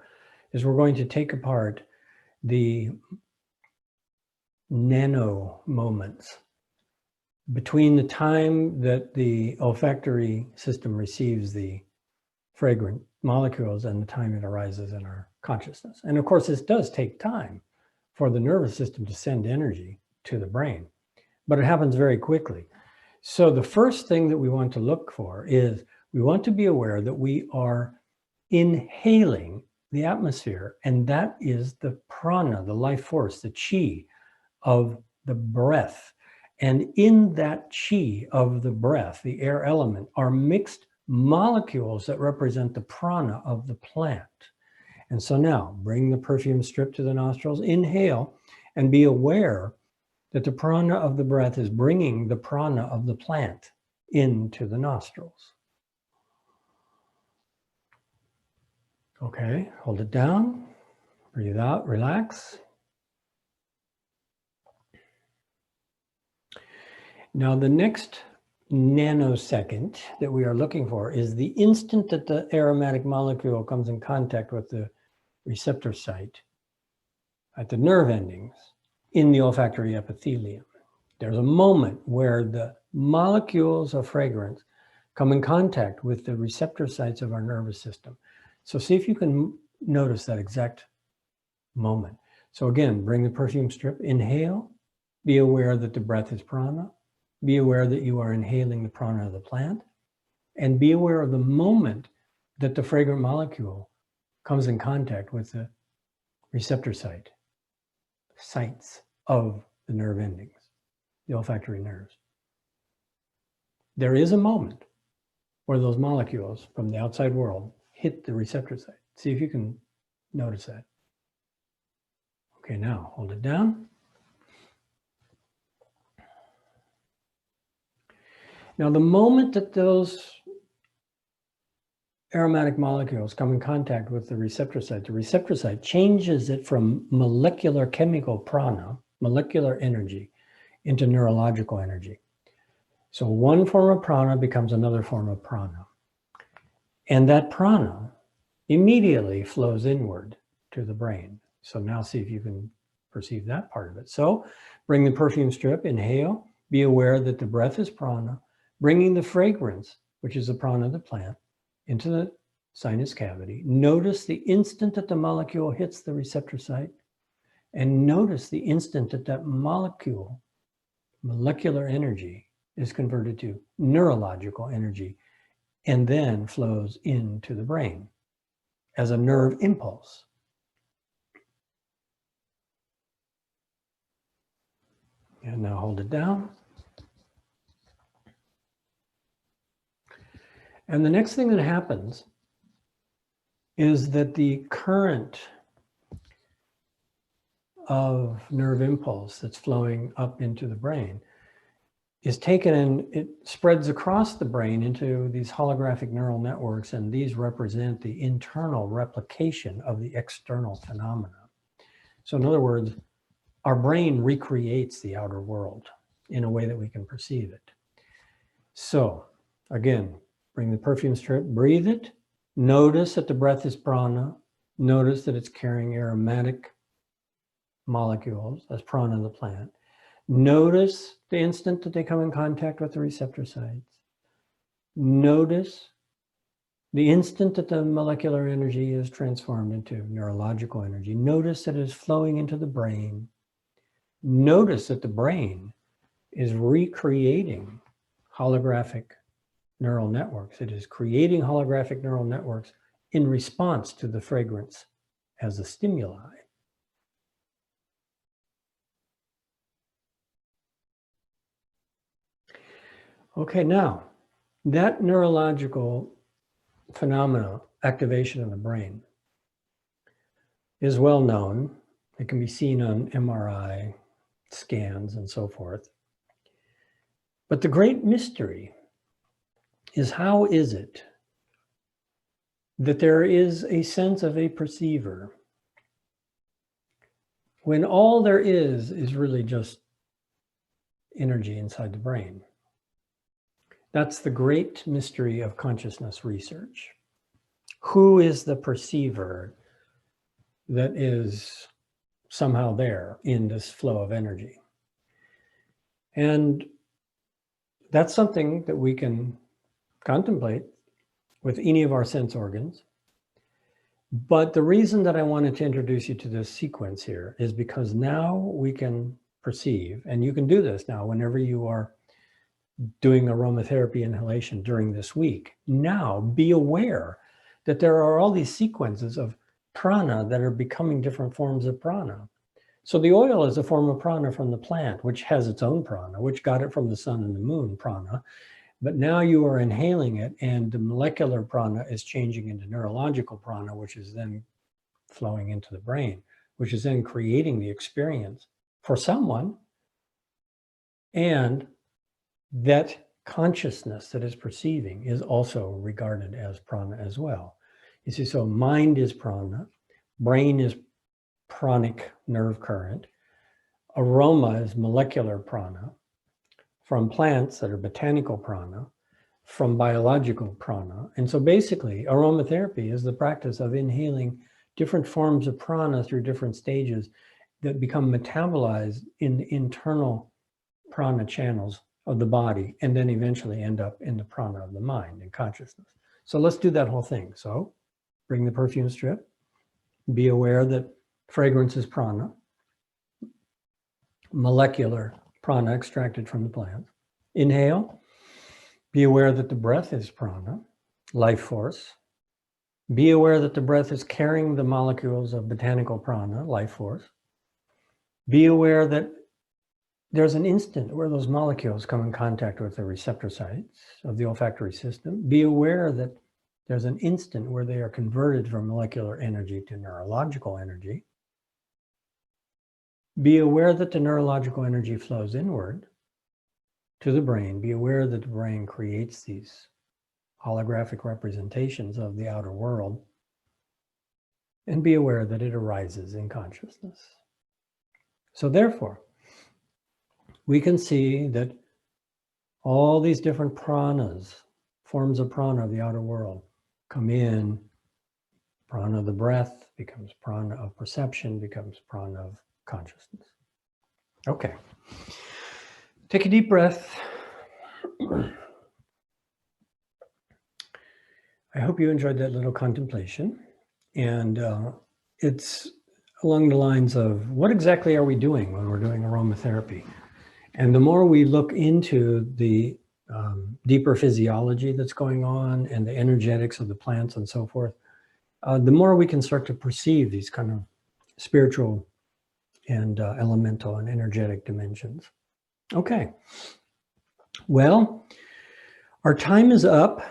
is we're going to take apart the nano moments between the time that the olfactory system receives the fragrant molecules and the time it arises in our consciousness. And of course, this does take time for the nervous system to send energy to the brain, but it happens very quickly. So the first thing that we want to look for is we want to be aware that we are inhaling the atmosphere, and that is the prana, the life force, the chi of the breath. And in that chi of the breath, the air element, are mixed molecules that represent the prana of the plant. And so now bring the perfume strip to the nostrils, inhale, and be aware that the prana of the breath is bringing the prana of the plant into the nostrils. Okay, hold it down, breathe out, relax. Now the next nanosecond that we are looking for is the instant that the aromatic molecule comes in contact with the receptor site at the nerve endings in the olfactory epithelium. There's a moment where the molecules of fragrance come in contact with the receptor sites of our nervous system. So see if you can notice that exact moment. So again, bring the perfume strip, inhale, be aware that the breath is prana, be aware that you are inhaling the prana of the plant, and be aware of the moment that the fragrant molecule comes in contact with the receptor sites of the nerve endings, the olfactory nerves. There is a moment where those molecules from the outside world hit the receptor site. See if you can notice that. Okay, now hold it down. Now, the moment that those aromatic molecules come in contact with the receptor site changes it from molecular chemical prana, molecular energy, into neurological energy. So one form of prana becomes another form of prana. And that prana immediately flows inward to the brain. So now see if you can perceive that part of it. So bring the perfume strip, inhale, be aware that the breath is prana, bringing the fragrance, which is the prana of the plant, into the sinus cavity. Notice the instant that the molecule hits the receptor site, and notice the instant that that molecule, molecular energy, is converted to neurological energy and then flows into the brain as a nerve impulse. And now hold it down. And the next thing that happens is that the current of nerve impulse that's flowing up into the brain is taken and it spreads across the brain into these holographic neural networks, and these represent the internal replication of the external phenomena. So in other words, our brain recreates the outer world in a way that we can perceive it. So again, bring the perfume strip, breathe it, notice that the breath is prana, notice that it's carrying aromatic molecules as prana of the plant. Notice the instant that they come in contact with the receptor sites. Notice the instant that the molecular energy is transformed into neurological energy. Notice that it is flowing into the brain. Notice that the brain is recreating holographic neural networks. It is creating holographic neural networks in response to the fragrance as a stimuli. Okay, now that neurological phenomena, activation of the brain, is well known. It can be seen on MRI scans and so forth. But the great mystery is, how is it that there is a sense of a perceiver when all there is really just energy inside the brain? That's the great mystery of consciousness research. Who is the perceiver that is somehow there in this flow of energy? And that's something that we can contemplate with any of our sense organs. But the reason that I wanted to introduce you to this sequence here is because now we can perceive, and you can do this now whenever you are doing aromatherapy inhalation during this week. Now be aware that there are all these sequences of prana that are becoming different forms of prana. So the oil is a form of prana from the plant, which has its own prana, which got it from the sun and the moon prana. But now you are inhaling it, and the molecular prana is changing into neurological prana, which is then flowing into the brain, which is then creating the experience for someone. And that consciousness that is perceiving is also regarded as prana as well. You see, so mind is prana, brain is pranic nerve current, aroma is molecular prana, from plants that are botanical prana, from biological prana. And so basically, aromatherapy is the practice of inhaling different forms of prana through different stages that become metabolized in the internal prana channels of the body, and then eventually end up in the prana of the mind and consciousness. So let's do that whole thing. So bring the perfume strip, be aware that fragrance is prana, molecular prana extracted from the plant. Inhale, be aware that the breath is prana, life force. Be aware that the breath is carrying the molecules of botanical prana, life force. Be aware that there's an instant where those molecules come in contact with the receptor sites of the olfactory system. Be aware that there's an instant where they are converted from molecular energy to neurological energy. Be aware that the neurological energy flows inward to the brain. Be aware that the brain creates these holographic representations of the outer world, and be aware that it arises in consciousness. So therefore, we can see that all these different pranas, forms of prana of the outer world, come in. Prana of the breath becomes prana of perception, becomes prana of consciousness. Okay. Take a deep breath. I hope you enjoyed that little contemplation. And it's along the lines of what exactly are we doing when we're doing aromatherapy? And the more we look into the deeper physiology that's going on and the energetics of the plants and so forth, the more we can start to perceive these kind of spiritual and elemental and energetic dimensions. Okay. Well, our time is up,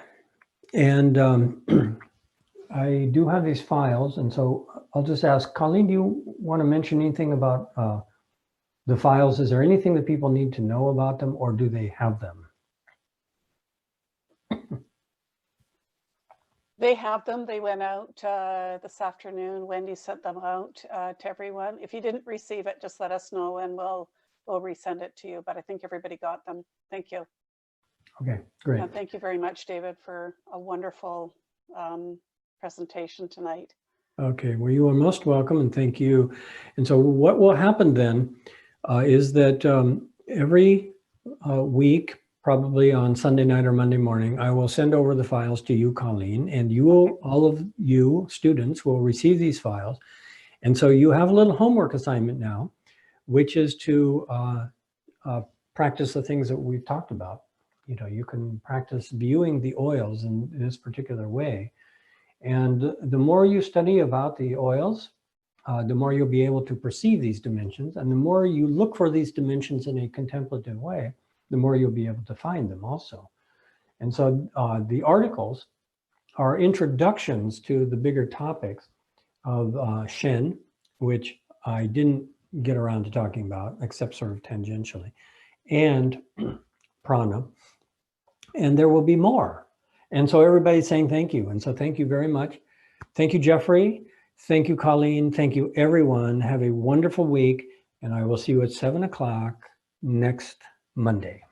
and I do have these files, and so I'll just ask, Colleen, do you want to mention anything about the files? Is there anything that people need to know about them, or do they have them? They have them. They went out this afternoon. Wendy sent them out to everyone. If you didn't receive it, just let us know and we'll resend it to you. But I think everybody got them. Thank you. Okay, great. And thank you very much, David, for a wonderful presentation tonight. Okay, well, you are most welcome, and thank you. And so what will happen then is that every week, probably on Sunday night or Monday morning, I will send over the files to you, Colleen, and you will, all of you students will receive these files. And so you have a little homework assignment now, which is to practice the things that we've talked about. You know, you can practice viewing the oils in this particular way. And the more you study about the oils, the more you'll be able to perceive these dimensions. And the more you look for these dimensions in a contemplative way, the more you'll be able to find them also. And so the articles are introductions to the bigger topics of Shen, which I didn't get around to talking about, except sort of tangentially, and prana. And there will be more. And so everybody's saying thank you. And so thank you very much. Thank you, Jeffrey. Thank you, Colleen. Thank you, everyone. Have a wonderful week. And I will see you at 7 o'clock next Monday.